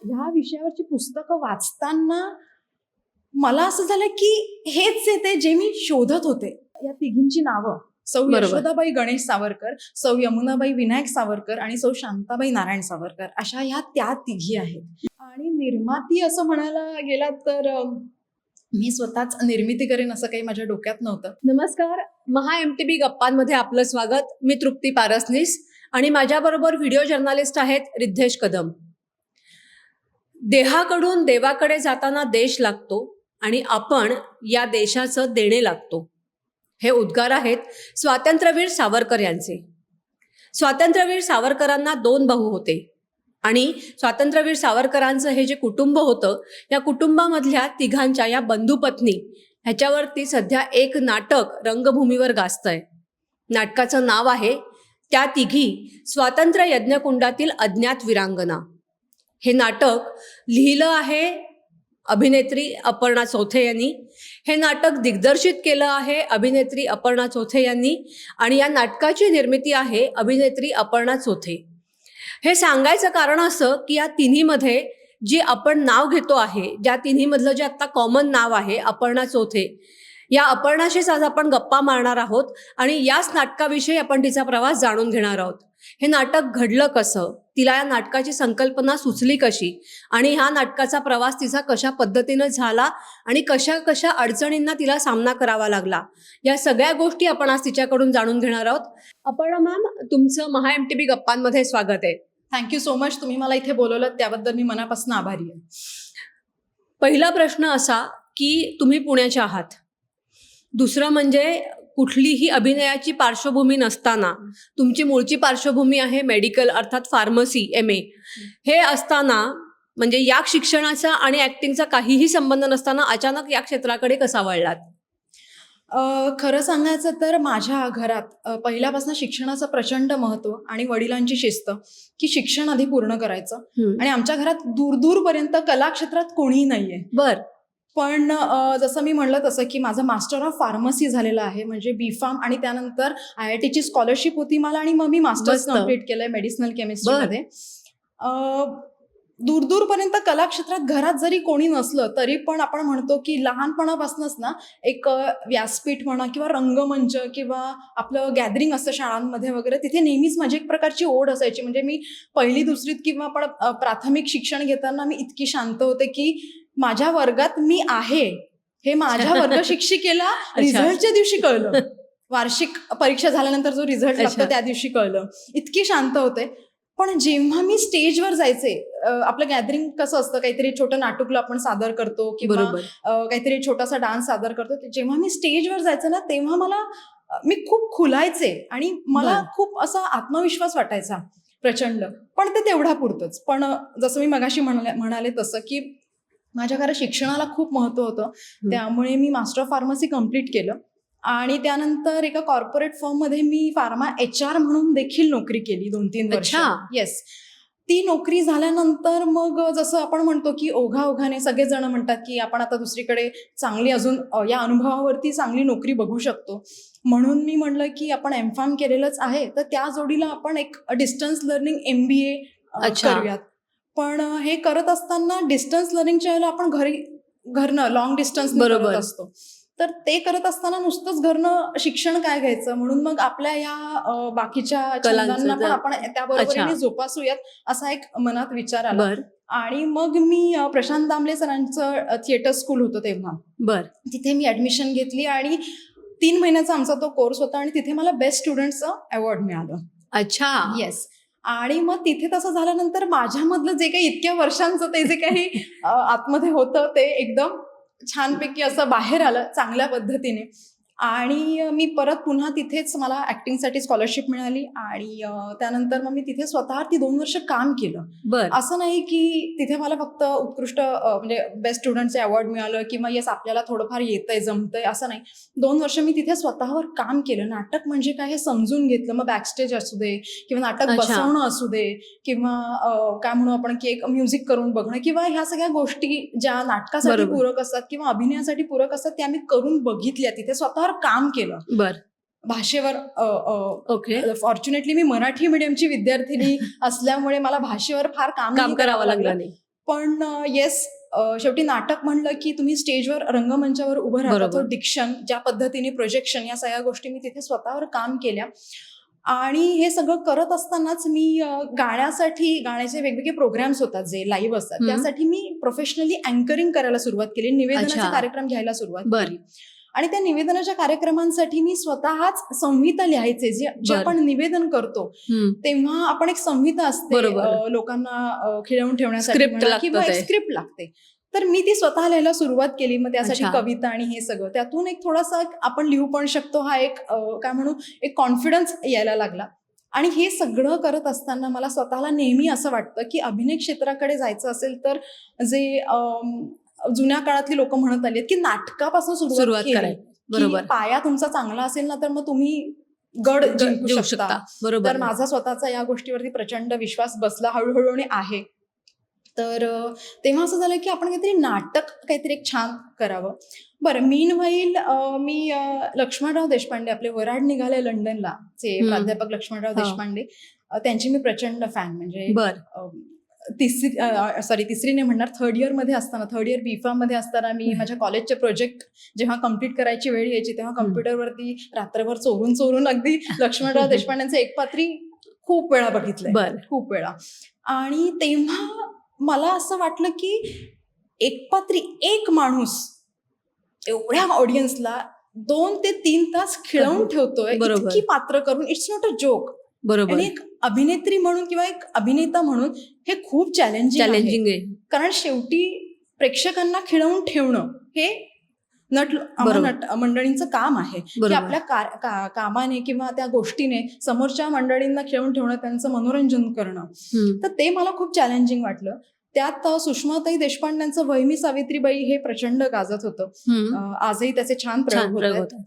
ह्या विषयावरची पुस्तकं वाचताना मला असं झालं की हेच येते जे मी शोधत होते. या तिघींची नावं सौ यशोदाबाई गणेश सावरकर, सौ यमुनाबाई विनायक सावरकर आणि सौ शांताबाई नारायण सावरकर अशा ह्या त्या तिघी आहेत. आणि निर्माती असं म्हणायला गेलात तर मी स्वतःच निर्मिती करेन असं काही माझ्या डोक्यात नव्हतं. नमस्कार, महा MTB गप्पांमध्ये आपलं स्वागत. मी तृप्ती पारसनीस आणि माझ्याबरोबर व्हिडिओ जर्नलिस्ट आहेत रिद्धेश कदम. देहाकडून देवाकडे जाताना देश लागतो आणि आपण या देशाचं देणे लागतो. हे उद्गार आहेत स्वातंत्र्यवीर सावरकर यांचे. स्वातंत्र्यवीर सावरकरांना 2 भाऊ होते आणि स्वातंत्र्यवीर सावरकरांचं हे जे कुटुंब होतं, या कुटुंबामधल्या तिघांच्या या बंधुपत्नी ह्याच्यावरती सध्या एक नाटक रंगभूमीवर गाजतंय. नाटकाचं नाव आहे त्या तिघी स्वातंत्र्य यज्ञकुंडातील अज्ञात वीरांगना. हे नाटक लिहिलं आहे अभिनेत्री अपर्णा चौथे यांनी. हे नाटक दिग्दर्शित केलं आहे अभिनेत्री अपर्णा चौथे यांनी आणि या नाटकाची निर्मिती आहे अभिनेत्री अपर्णा चौथे. हे सांगायचं कारण असं की या तिन्हीमध्ये जी आपण नाव घेतो आहे, ज्या तिन्हीमधलं जे आता कॉमन नाव आहे अपर्णा चौथे, या अपर्णाशीच आज आपण गप्पा मारणार आहोत आणि याच नाटकाविषयी आपण तिचा प्रवास जाणून घेणार आहोत. हे नाटक घडलं कसं, तिला या नाटकाची संकल्पना सुचली कशी आणि हा नाटकाचा प्रवास तिचा कशा पद्धतीनं झाला आणि कशा कशा अडचणींना तिला सामना करावा लागला, या सगळ्या गोष्टी आपण आज तिच्याकडून जाणून घेणार आहोत. अपर्णा मॅम, तुमचं महा MTB गप्पांमध्ये स्वागत आहे. Thank you so much. तुम्ही मला इथे बोलवलं त्याबद्दल मी मनापासून आभारी आहे. पहिला प्रश्न असा की तुम्ही पुण्याच्या आहात. दुसरं म्हणजे कुठलीही अभिनयाची पार्श्वभूमी नसताना, तुमची मूळची पार्श्वभूमी आहे मेडिकल अर्थात फार्मसी MA. हे असताना म्हणजे या शिक्षणाचा आणि ऍक्टिंगचा काहीही संबंध नसताना अचानक या क्षेत्राकडे कसा वळलात? खरं सांगायचं तर माझ्या घरात पहिल्यापासून शिक्षणाचं प्रचंड महत्व आणि वडिलांची शिस्त की शिक्षण आधी पूर्ण करायचं. आणि आमच्या घरात दूरपर्यंत कला क्षेत्रात कोणीही नाहीये. बर. पण जसं मी म्हणलं तसं की माझं मास्टर ऑफ फार्मसी झालेलं आहे, म्हणजे B.Pharm, आणि त्यानंतर IITची स्कॉलरशिप होती मला आणि मग मी मास्टर्स कम्प्लीट केलंय मेडिसिनल केमिस्ट्रीमध्ये. दूरपर्यंत कला क्षेत्रात घरात जरी कोणी नसलं तरी पण आपण म्हणतो की लहानपणापासूनच ना एक व्यासपीठ म्हणा किंवा रंगमंच किंवा आपलं गॅदरिंग असतं शाळांमध्ये वगैरे, तिथे नेहमीच माझी एक प्रकारची ओढ असायची. म्हणजे मी 1ली 2रीत किंवा आपण प्राथमिक शिक्षण घेताना मी इतकी शांत होते की माझ्या वर्गात मी आहे हे माझ्या वर्ग शिक्षिकेला रिझल्टच्या दिवशी कळलं. वार्षिक परीक्षा झाल्यानंतर जो रिझल्ट लागतो त्या दिवशी कळलं. इतकी शांत होते. पण जेव्हा मी स्टेजवर जायचे, आपलं गॅदरिंग कसं असतं, काहीतरी छोटं नाटुकलं आपण सादर करतो किंवा काहीतरी छोटासा डान्स सादर करतो, जेव्हा मी स्टेजवर जायचं ना तेव्हा मी खूप खुलायचे आणि मला खूप असा आत्मविश्वास वाटायचा प्रचंड. पण ते तेवढा पुरतंच. पण जसं मी मगाशी म्हणाले तसं की माझ्या घरात शिक्षणाला खूप महत्व होतं, त्यामुळे मी मास्टर ऑफ फार्मसी कम्प्लीट केलं आणि त्यानंतर एका कॉर्पोरेट फर्ममध्ये मी फार्मा HR म्हणून देखील नोकरी केली 2-3 वर्ष. येस. ती नोकरी झाल्यानंतर मग जसं आपण म्हणतो की ओघाओघाने सगळेजण म्हणतात की आपण आता दुसरीकडे चांगली अजून या अनुभवावरती चांगली नोकरी बघू शकतो. म्हणून मी म्हणलं की आपण M.Pharm केलेलंच आहे तर त्या जोडीला आपण एक डिस्टन्स लर्निंग MBA करूयात. पण हे करत असताना डिस्टन्स लर्निंगच्या वेळेला आपण घरनं लॉंग डिस्टन्स करत असतो, तर ते करत असताना नुसतंच घरनं शिक्षण काय घ्यायचं, म्हणून मग आपल्या या बाकीच्या छंदांना पण आपण त्याबरोबरीने जोपासूयात असा एक मनात विचार आला. आणि मग मी प्रशांत दामले सरांचं थिएटर स्कूल होतं तेव्हा, तिथे मी ऍडमिशन घेतली आणि 3 महिन्याचा आमचा तो कोर्स होता आणि तिथे मला बेस्ट स्टुडंटचं अवॉर्ड मिळालं. अच्छा. येस. आणि मग तिथे तसं झाल्यानंतर माझ्यामधलं जे काही इतक्या वर्षांचं ते जे काही आतमध्ये होतं ते एकदम छानपैकी असं बाहेर आलं चांगल्या पद्धतीने. आणि मी परत पुन्हा तिथेच मला ऍक्टिंगसाठी स्कॉलरशिप मिळाली आणि त्यानंतर मग मी तिथे स्वतःवरती 2 वर्ष काम केलं. असं नाही की तिथे मला फक्त उत्कृष्ट म्हणजे बेस्ट स्टुडंटचे अवॉर्ड मिळालं किंवा येस आपल्याला थोडंफार येतंय जमतंय असं नाही. 2 वर्ष मी तिथे स्वतःवर काम केलं. नाटक म्हणजे काय हे समजून घेतलं. मग बॅकस्टेज असू दे किंवा नाटक बसवणं असू दे किंवा काय म्हणू आपण की एक म्युझिक करून बघणं किंवा ह्या सगळ्या गोष्टी ज्या नाटकासाठी पूरक असतात किंवा अभिनयासाठी पूरक असतात त्या मी करून बघितल्या. तिथे स्वतः काम केलं. भाषेवर फॉर्च्युनेटली मी मराठी मीडियमची विद्यार्थिनी असल्यामुळे मला भाषेवर फार काम करावं लागलं नाही. पण येस, शेवटी नाटक म्हणलं की तुम्ही स्टेजवर रंगमंचावर उभं राहता, बरोबर. तो डिक्शन, ज्या पद्धतीने प्रोजेक्शन, या सगळ्या गोष्टी मी तिथे स्वतःवर काम केल्या. आणि हे सगळं करत असतानाच मी गाण्याचे वेगवेगळे प्रोग्राम्स होतात जे लाईव्ह असतात, हम्म. त्यासाठी मी प्रोफेशनली अँकरिंग करायला सुरुवात केली, निवेदनाचे अच्छा. कार्यक्रम घ्यायला सुरुवात बर. केली. आणि त्या निवेदनाच्या कार्यक्रमांसाठी मी स्वतःच संहिता लिहायचे, जे बर. आपण निवेदन करतो हम्म. तेव्हा आपण एक संहिता असते, बरोबर. लोकांना खिळवून ठेवण्यासाठी Script म्हणा, लागतं किंवा एक ते. स्क्रिप्ट लागते. तर मी ती स्वतः लिहायला सुरुवात केली. मग त्यासाठी अच्छा. कविता आणि हे सगळं, त्यातून एक थोडासा आपण लिहू पण शकतो, हा एक काय म्हणू, एक कॉन्फिडन्स यायला लागला. आणि हे सगळं करत असताना मला स्वतःला नेहमी असं वाटतं की अभिनय क्षेत्राकडे जायचं असेल तर जे जुन्या काळातली लोक म्हणत आली की नाटकापासून सुरुवात केली, करायची. की बरोबर. पाया तुमचा चांगला असेल ना, तर मग तुम्ही गड जिंकू जिंकू शकता. शकता. बरोबर. तर माझा स्वतःचा या गोष्टीवरती प्रचंड विश्वास बसला हळूहळू आणि आहे. तर तेव्हा असं झालं की आपण काहीतरी एक छान करावं. बरं, मीनवाईल मी लक्ष्मणराव देशपांडे, आपले वराड निघाले लंडनला चे हम्म. प्राध्यापक लक्ष्मणराव हो. देशपांडे, त्यांची मी प्रचंड फॅन. म्हणजे बर. तिसरी नाही म्हणणार, थर्ड इयर B.Pharm मध्ये असताना मी माझ्या कॉलेजचे प्रोजेक्ट जेव्हा कम्प्लीट करायची वेळ यायची, तेव्हा कम्प्युटरवरती रात्रभर चोरून चोरून अगदी लक्ष्मणराव देशपांडेंचे एकपात्री खूप वेळा बघितलंय, बर. खूप वेळा. आणि तेव्हा मला असं वाटलं की एकपात्री एक माणूस एवढ्या ऑडियन्सला 2 ते 3 तास खिळवून ठेवतोय, बरोबर. इतकी पात्र करून, इट्स नॉट अ जोक. बरोबर. आणि एक अभिनेत्री म्हणून किंवा एक अभिनेता म्हणून हे खूप चॅलेंजिंग आहे. कारण शेवटी प्रेक्षकांना खिळवून ठेवणं हे नट मंडळींचं काम आहे, की बरोबर. आपल्या कामाने किंवा त्या गोष्टीने समोरच्या मंडळींना खिळवून ठेवणं, त्यांचं मनोरंजन करणं. तर ते मला खूप चॅलेंजिंग वाटलं. त्यात सुषमाताई देशपांडेंचं वहिनी सावित्रीबाई हे प्रचंड गाजत होतं. आजही त्याचे छान प्रयोग होतात.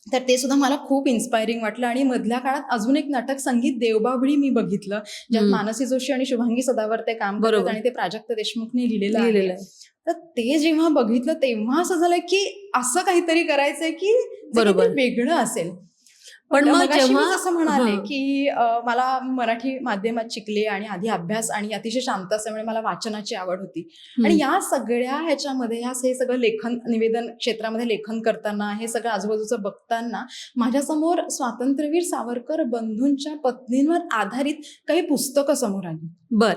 तर ते सुद्धा मला खूप इन्स्पायरिंग वाटलं. आणि मधल्या काळात अजून एक नाटक संगीत देवबाभळी मी बघितलं, ज्यात मानसी जोशी आणि शुभांगी सदावर ते काम करतात, आणि ते प्राजक्त देशमुखने लिहिलेलं आहे. तर ते जेव्हा बघितलं तेव्हा असं झालं की असं काहीतरी करायचंय की बरोबर. वेगळं असेल. पण मग मगाशी मी जेव्हा जसं म्हणाले की मला मराठी माध्यमात शिकले आणि आधी अभ्यास आणि अतिशय शांत असल्यामुळे मला वाचनाची आवड होती. आणि या सगळ्या ह्याच्यामध्ये हे सगळं लेखन, निवेदन क्षेत्रामध्ये लेखन करताना, हे सगळं आजूबाजूचं बघताना माझ्यासमोर स्वातंत्र्यवीर सावरकर बंधूंच्या पत्नींवर आधारित काही पुस्तकं समोर आली. बर.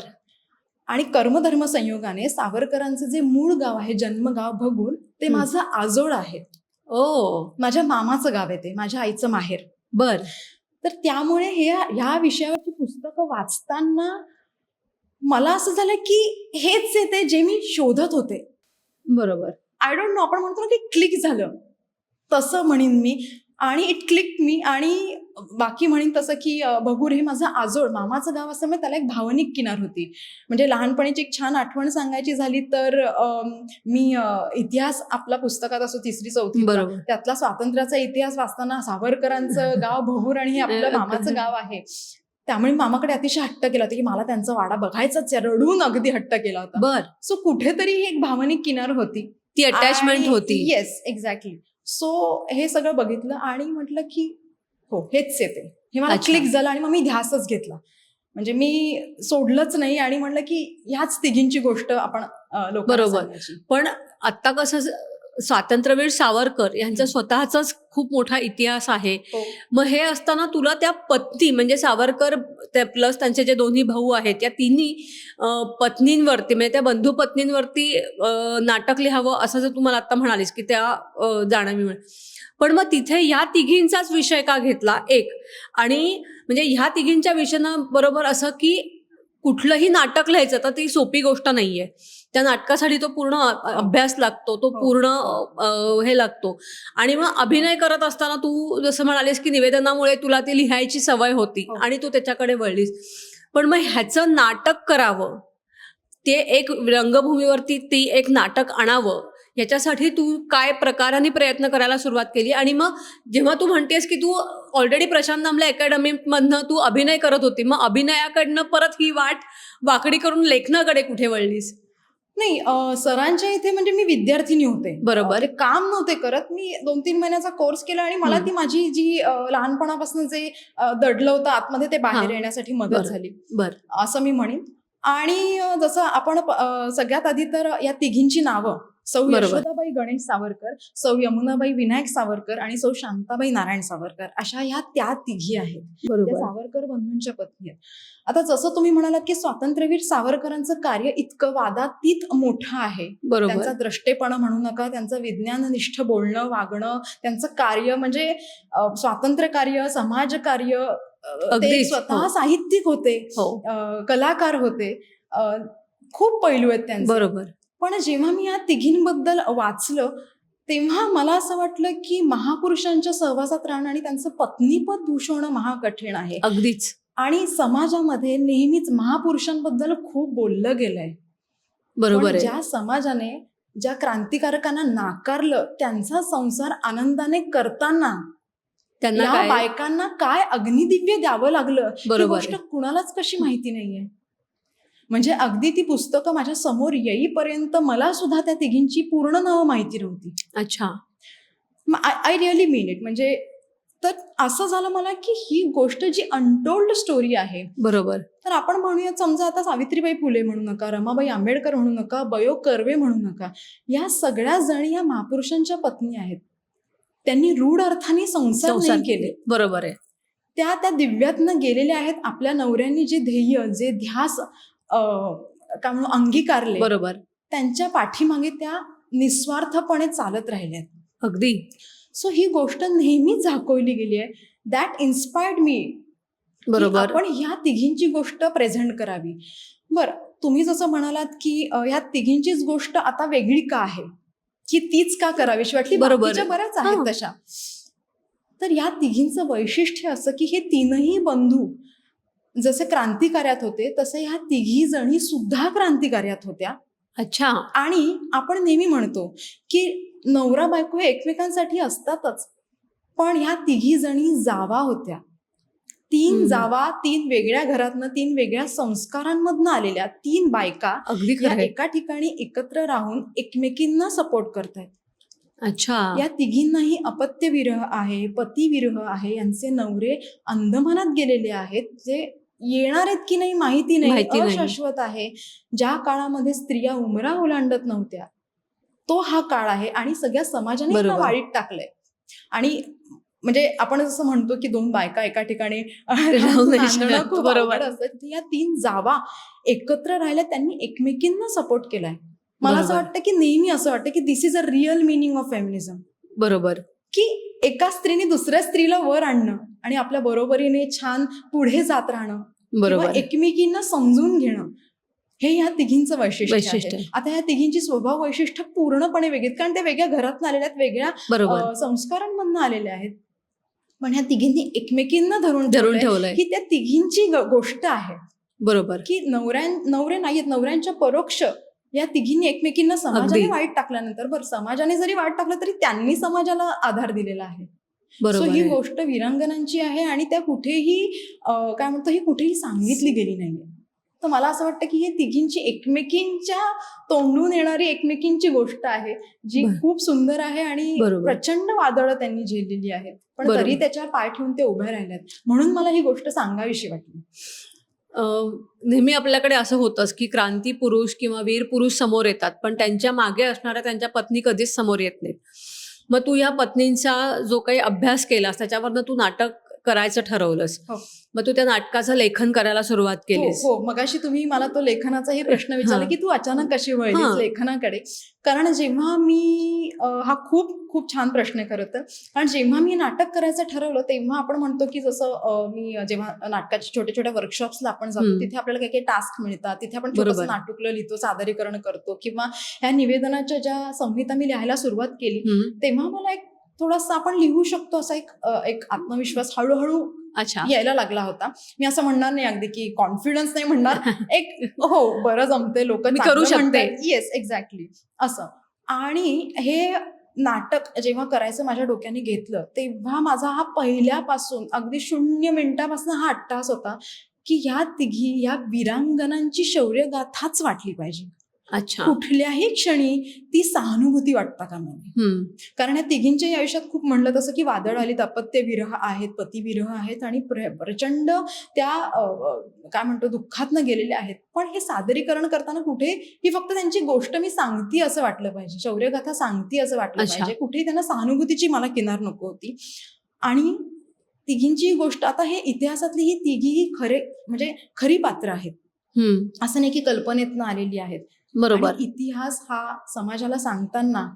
आणि कर्मधर्म संयोगाने सावरकरांचं जे मूळ गाव आहे, जन्मगाव भगूर, ते माझं आजोळ आहे. माझ्या मामाचं गाव आहे ते, माझ्या आईचं माहेर. बर. तर त्यामुळे ह्या विषयावरची पुस्तकं वाचताना मला असं झालं की हेच आहे ते जे मी शोधत होते. बरोबर. आय डोंट नो, आपण म्हणतो ना की क्लिक झालं, तसं म्हणेन मी. आणि इट क्लिक मी. आणि बाकी म्हणेन तसं की भगूर हे माझं आजोळ, मामाचं गाव असल्यामुळे त्याला एक भावनिक किनार होती. म्हणजे लहानपणीची एक छान आठवण सांगायची झाली तर मी इतिहास आपला पुस्तकात असो 3री-4थी, त्यातला स्वातंत्र्याचा इतिहास वाचताना सावरकरांचं गाव भगूर आणि हे आपलं मामाचं गाव आहे, त्यामुळे मामाकडे अतिशय हट्ट केला होता की मला त्यांचा वाडा बघायचाच, रडून अगदी हट्ट केला होता. बर. सो कुठेतरी ही एक भावनिक किनार होती, ती अटॅचमेंट होती. Yes, exactly. सो हे सगळं बघितलं आणि म्हटलं की हो, हेच येते, हे मला क्लिक झालं. आणि मग मी ध्यासच घेतला, म्हणजे मी सोडलंच नाही आणि म्हटलं की ह्याच तिघींची गोष्ट आपण लोकांना सांगायची. पण आता कसं, स्वातंत्र्यवीर सावरकर यांचा स्वतःचाच खूप मोठा इतिहास आहे. मग हे असताना तुला त्या पत्नी, म्हणजे सावरकर प्लस त्यांचे जे दोन्ही भाऊ आहेत, या तिन्ही पत्नींवरती, म्हणजे त्या बंधू पत्नींवरती नाटक लिहावं असं जर तुम्हाला आता म्हणालीस की त्या जाणवी मिळेल, पण मग तिथे ह्या तिघींचाच विषय का घेतला एक? आणि म्हणजे ह्या तिघींच्या विषयानं बरोबर असं की कुठलंही नाटक लिहायचं तर ती सोपी गोष्ट नाहीये. त्या नाटकासाठी तो पूर्ण अभ्यास लागतो, तो पूर्ण हे लागतो. आणि मग अभिनय करत असताना तू जसं म्हणालीस की निवेदनामुळे तुला ती लिहायची सवय होती आणि तू त्याच्याकडे वळलीस. पण मग ह्याचं नाटक करावं, ते एक रंगभूमीवरती ती एक नाटक आणावं, याच्यासाठी तू काय प्रकाराने प्रयत्न करायला सुरुवात केली? आणि मग जेव्हा तू म्हणतेस की तू ऑलरेडी प्रशांत दामले अकॅडमीमधनं तू अभिनय करत होती, मग अभिनयाकडनं परत ही वाट वाकडी करून लेखनाकडे कुठे वळलीस? नाही, सरांच्या इथे म्हणजे मी विद्यार्थिनी होते. बरोबर. काम नव्हते करत. मी 2-3 महिन्याचा कोर्स केला आणि मला ती माझी जी लहानपणापासून जे दडलं होतं आतमध्ये, ते बाहेर येण्यासाठी मदत झाली, असं मी म्हणेन. आणि जसं आपण सगळ्यात आधी तर या तिघींची नावं सौ बरोबर. यशोदाबाई गणेश सावरकर, सौ यमुनाबाई विनायक सावरकर आणि सौ शांताबाई नारायण सावरकर अशा ह्या त्या तिघी आहेत. त्या बरोबर. सावरकर बंधूंच्या पत्नी आहेत. आता जसं तुम्ही म्हणालात की स्वातंत्र्यवीर सावरकरांचं कार्य इतकं वादातीत मोठं आहे. बरोबर. त्यांचा द्रष्टेपणा म्हणू नका, त्यांचं विज्ञाननिष्ठ बोलणं वागणं, त्यांचं कार्य म्हणजे स्वातंत्र्य कार्य, समाजकार्य, ते अगदीच. स्वतः हो. साहित्यिक होते, हो. कलाकार होते, खूप पैलू आहेत त्यांचे. बरोबर. पण जेव्हा मी या तिघींबद्दल वाचलं तेव्हा मला असं वाटलं की महापुरुषांच्या सहवासात राहणं आणि त्यांचं पत्नीपद भूषवणं महाकठीण आहे. अगदीच. आणि समाजामध्ये नेहमीच महापुरुषांबद्दल खूप बोललं गेलंय. बरोबर पण आहे. ज्या समाजाने ज्या क्रांतिकारकांना नाकारलं त्यांचा संसार आनंदाने करताना त्यांना या काय बायकांना काय अग्निदिव्य द्यावं लागलं ही बरोबर गोष्ट आहे. कुणालाच कशी माहिती नाहीये. म्हणजे अगदी ती पुस्तकं माझ्या समोर येईपर्यंत मला सुद्धा त्या तिघींची पूर्ण नावं माहिती नव्हती. अच्छा. I really mean it. म्हणजे तर असं झालं मला की ही गोष्ट जी अनटोल्ड स्टोरी आहे, बरोबर. तर आपण म्हणूया समजा आता सावित्रीबाई फुले म्हणू नका, रमाबाई आंबेडकर म्हणू नका, बयो कर्वे म्हणू नका, या सगळ्या जणी या महापुरुषांच्या पत्नी आहेत. त्यांनी रूढ अर्थाने संसार नाही केले. बरोबर आहे. त्या दिव्यातनं गेलेल्या आहेत. आपल्या नवऱ्यांनी जे ध्येय जे ध्यास काय म्हणू अंगीकारले, बरोबर. त्यांच्या पाठीमागे त्या निस्वार्थपणे चालत राहिल्या. अगदी. सो ही गोष्ट नेहमीच झाकवली गेली आहे. दॅट इन्स्पायर्ड मी. बरोबर. आपण ह्या तिघींची गोष्ट प्रेझेंट करावी. बरं, तुम्ही जसं म्हणालात की ह्या तिघींचीच गोष्ट आता वेगळी का आहे, की तीच का करावीशी वाटली, बरोबर. बाकीच्या बऱ्याच आहेत हां. तशा. तर या तिघींचं वैशिष्ट्य असं की हे तीनही बंधू जसे क्रांतिकार्यात होते तसे ह्या तिघी जणी सुद्धा क्रांतिकार्यात होत्या. अच्छा. आणि आपण नेहमी म्हणतो की नवरा बायको हे एकमेकांसाठी असतातच, पण ह्या तिघी जणी जावा होत्या. तीन जावा, तीन वेगळ्या घरातनं, तीन वेगळ्या संस्कारांमधनं आलेल्या तीन बायका अगदी या खरं आहे. एका ठिकाणी एकत्र राहून एकमेकींना सपोर्ट करतायत. अच्छा. या तिघींनाही अपत्य विरह आहे, पती विरह आहे, यांचे नवरे अंदमानात गेलेले आहेत, जे येणार आहेत की नाही माहिती नाही, अशाश्वत आहे. ज्या काळामध्ये स्त्रिया उमरा ओलांडत नव्हत्या तो हा काळ आहे आणि सगळ्या समाजाने बरोबर. वाळीत टाकलंय. आणि म्हणजे आपण जसं म्हणतो की दोन बायका एका ठिकाणी राहू नाही नांदणं शकत. खूप बरोबर. अवघड असतं. तिथे या तीन जावा एकत्र राहिल्या, त्यांनी एकमेकींना सपोर्ट केलाय. मला असं बरोबर. वाटतं की नेहमी असं वाटतं की this is a real meaning of feminism. बरोबर. की एका स्त्रीने दुसऱ्या स्त्रीला वर आणणं आणि आपल्या बरोबरीने छान पुढे जात राहणं, किंवा बरोबर. एकमेकींना समजून घेणं, हे या तिघींचं वैशिष्ट्य वैशिष्ट्य आहे. आता या तिघींची स्वभाव वैशिष्ट्य पूर्णपणे वेगळी आहेत, कारण ते वेगळ्या घरातून आलेल्या आहेत, वेगळ्या बरोबर. संस्कारांमधून आलेल्या आहेत. पण ह्या तिघींनी एकमेकींना धरून ठेवलंय. ही त्या तिघींची गोष्ट आहे. बरोबर. की नवरे नाहीयेत, नवऱ्यांच्या परोक्ष या तिघींनी एकमेकींना समाजाने अगदी. वाईट टाकल्यानंतर, बरं समाजाने जरी वाईट टाकलं तरी त्यांनी समाजाला आधार दिलेला आहे. सो बरोबर ही आहे. गोष्ट वीरांगनांची आहे आणि त्या कुठेही काय म्हणतो ही कुठेही सांगितली गेली नाहीये. तर मला असं वाटतं की ही तिघींची एकमेकींच्या तोंडून येणारी एकमेकींची गोष्ट आहे, जी बरं. खूप सुंदर आहे आणि बरोबर. प्रचंड वादळं त्यांनी झेललेली आहेत, पण बरोबर. तरी त्याच्यावर पाय ठेवून ते उभे राहिलेत. म्हणून मला ही गोष्ट सांगावीशी वाटली. नेहमी आपल्याकडे असं होतंच की क्रांती पुरुष किंवा वीर पुरुष समोर येतात, पण त्यांच्या मागे असणाऱ्या त्यांच्या पत्नी कधीच समोर येत नाहीत. मग तू या पत्नींचा जो काही अभ्यास केलास त्याच्यावरनं तू नाटक करायचं ठरवलंस. हो. मग तू त्या नाटकाचं लेखन करायला सुरुवात केलीस. हो, मगाशी तुम्ही मला तो लेखनाचाही प्रश्न विचारला हां. की तू अचानक कशी वळलीस हां. लेखनाकडे. कारण जेव्हा मी हा खूप खूप छान प्रश्न आहे खरं तर. कारण जेव्हा मी नाटक करायचं ठरवलं तेव्हा आपण म्हणतो की जसं मी जेव्हा नाटकाच्या छोट्या छोट्या वर्कशॉप्सला आपण जातो, तिथे आपल्याला काही काही टास्क मिळतात, तिथे आपण छोटंसं बरोबर. नाटुकलं लिहितो, सादरीकरण करतो, किंवा ह्या निवेदनाच्या ज्या संहिता मी लिहायला सुरुवात केली तेव्हा मला एक थोडासा आपण लिहू शकतो असा एक आत्मविश्वास हळूहळू अच्छा. यायला लागला होता. मी असं म्हणणार नाही अगदी की कॉन्फिडन्स नाही म्हणणार, एक हो बरं जमते, लोक मी करू शकते. येस एक्झॅक्टली असं. आणि हे नाटक जेव्हा करायचं माझ्या डोक्याने घेतलं तेव्हा माझा हा पहिल्यापासून अगदी 0 मिनिटापासून हा अट्टास होता की ह्या तिघी या वीरांगनांची शौर्यगाथाच वाटली पाहिजे. अच्छा. कुठल्याही क्षणी ती सहानुभूती वाटता कामा नये. कारण या तिघींच्याही आयुष्यात खूप म्हणलं तसं की वादळ आली, दाम्पत्य विरह आहेत, पती विरह आहेत आणि प्रचंड त्या काय म्हणतो दुःखातनं गेलेले आहेत. पण हे सादरीकरण करताना कुठे ही फक्त त्यांची गोष्ट मी सांगती असं वाटलं पाहिजे, शौर्यगाथा सांगती असं वाटलं अच्छा. पाहिजे, कुठेही त्यांना सहानुभूतीची मला किनार नको होती. आणि तिघींची गोष्ट, आता हे इतिहासातली ही तिघीही म्हणजे खरी पात्र आहेत, असं नाही की कल्पनेतनं आलेली आहेत. बरोबर. आणि इतिहास हा समाजाला सांगताना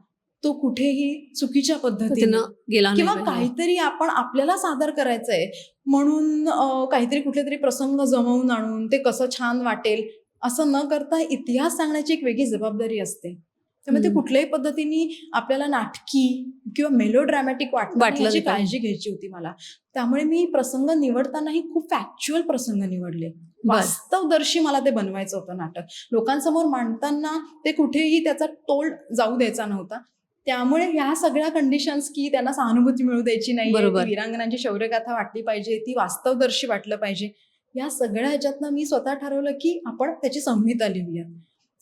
तो कुठेही चुकीच्या पद्धतीने तिनं गेला किंवा नाही पाहिजे. काहीतरी आपण आपल्याला सादर करायचंय म्हणून काहीतरी कुठले तरी प्रसंग जमवून आणून ते कसं छान वाटेल असं न करता इतिहास सांगण्याची एक वेगळी जबाबदारी असते. त्यामुळे ते कुठल्याही पद्धतीने आपल्याला नाटकी किंवा मेलोड्रॅमॅटिक वाटलं वाटलं याची नाही पाहिजे. काळजी घ्यायची होती मला. त्यामुळे मी प्रसंग निवडतानाही खूप फॅक्च्युअल प्रसंग निवडले. वास्तवदर्शी मला ते बनवायचं होतं नाटक. लोकांसमोर मांडताना ते कुठेही त्याचा तोल जाऊ द्यायचा नव्हता. त्यामुळे ह्या सगळ्या कंडिशन्स की त्यांना सहानुभूती मिळू द्यायची नाही, बरोबर. वीरांगनांची शौर्यगाथा वाटली पाहिजे, ती वास्तवदर्शी वाटलं पाहिजे, या सगळ्या ह्याच्यातनं मी स्वतः ठरवलं की आपण त्याची संहिता लिहूया.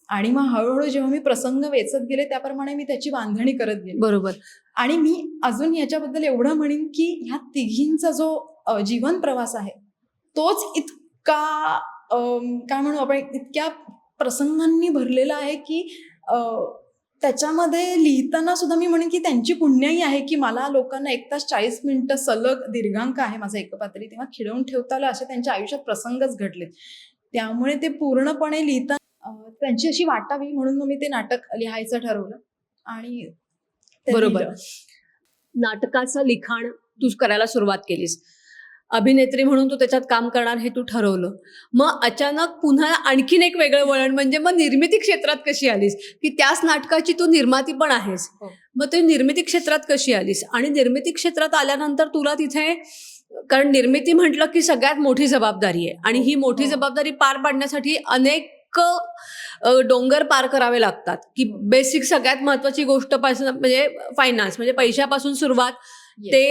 आणि मग हळूहळू जेव्हा मी प्रसंग वेचत गेले त्याप्रमाणे मी त्याची बांधणी करत गेले. बरोबर. आणि मी अजून ह्याच्याबद्दल एवढं म्हणेन की ह्या तिघींचा जो जीवन प्रवास आहे तोच इतका काय म्हणू आपण, इतक्या प्रसंगांनी भरलेला आहे की त्याच्यामध्ये लिहिताना सुद्धा मी म्हणेन की त्यांची पुण्याई आहे की मला लोकांना 1 तास 40 मिनिटं सलग दीर्घांक आहे माझा एकपात्री, तेव्हा खिळवून ठेवता आलं असे त्यांच्या आयुष्यात प्रसंगच घडलेत. त्यामुळे ते पूर्णपणे लिहिताना त्यांची अशी वाटावी म्हणून मग मी ते नाटक लिहायचं ठरवलं आणि ते बरोबर. लिहिलं. नाटकाचं लिखाण तू करायला सुरुवात केलीस, अभिनेत्री म्हणून तू त्याच्यात काम करणार हे तू ठरवलं. मग अचानक पुन्हा आणखीन एक वेगळं वळण म्हणजे मग निर्मिती क्षेत्रात कशी आलीस, की त्याच नाटकाची तू निर्माती पण आहेस. हो. मग तू निर्मिती क्षेत्रात कशी आलीस आणि निर्मिती क्षेत्रात आल्यानंतर तुला तिथे, कारण निर्मिती म्हटलं की सगळ्यात मोठी जबाबदारी आहे आणि ही मोठी हो. जबाबदारी पार पाडण्यासाठी अनेक डोंगर पार करावे लागतात, की बेसिक सगळ्यात महत्वाची गोष्ट पासून म्हणजे फायनान्स, म्हणजे पैशापासून सुरुवात, ते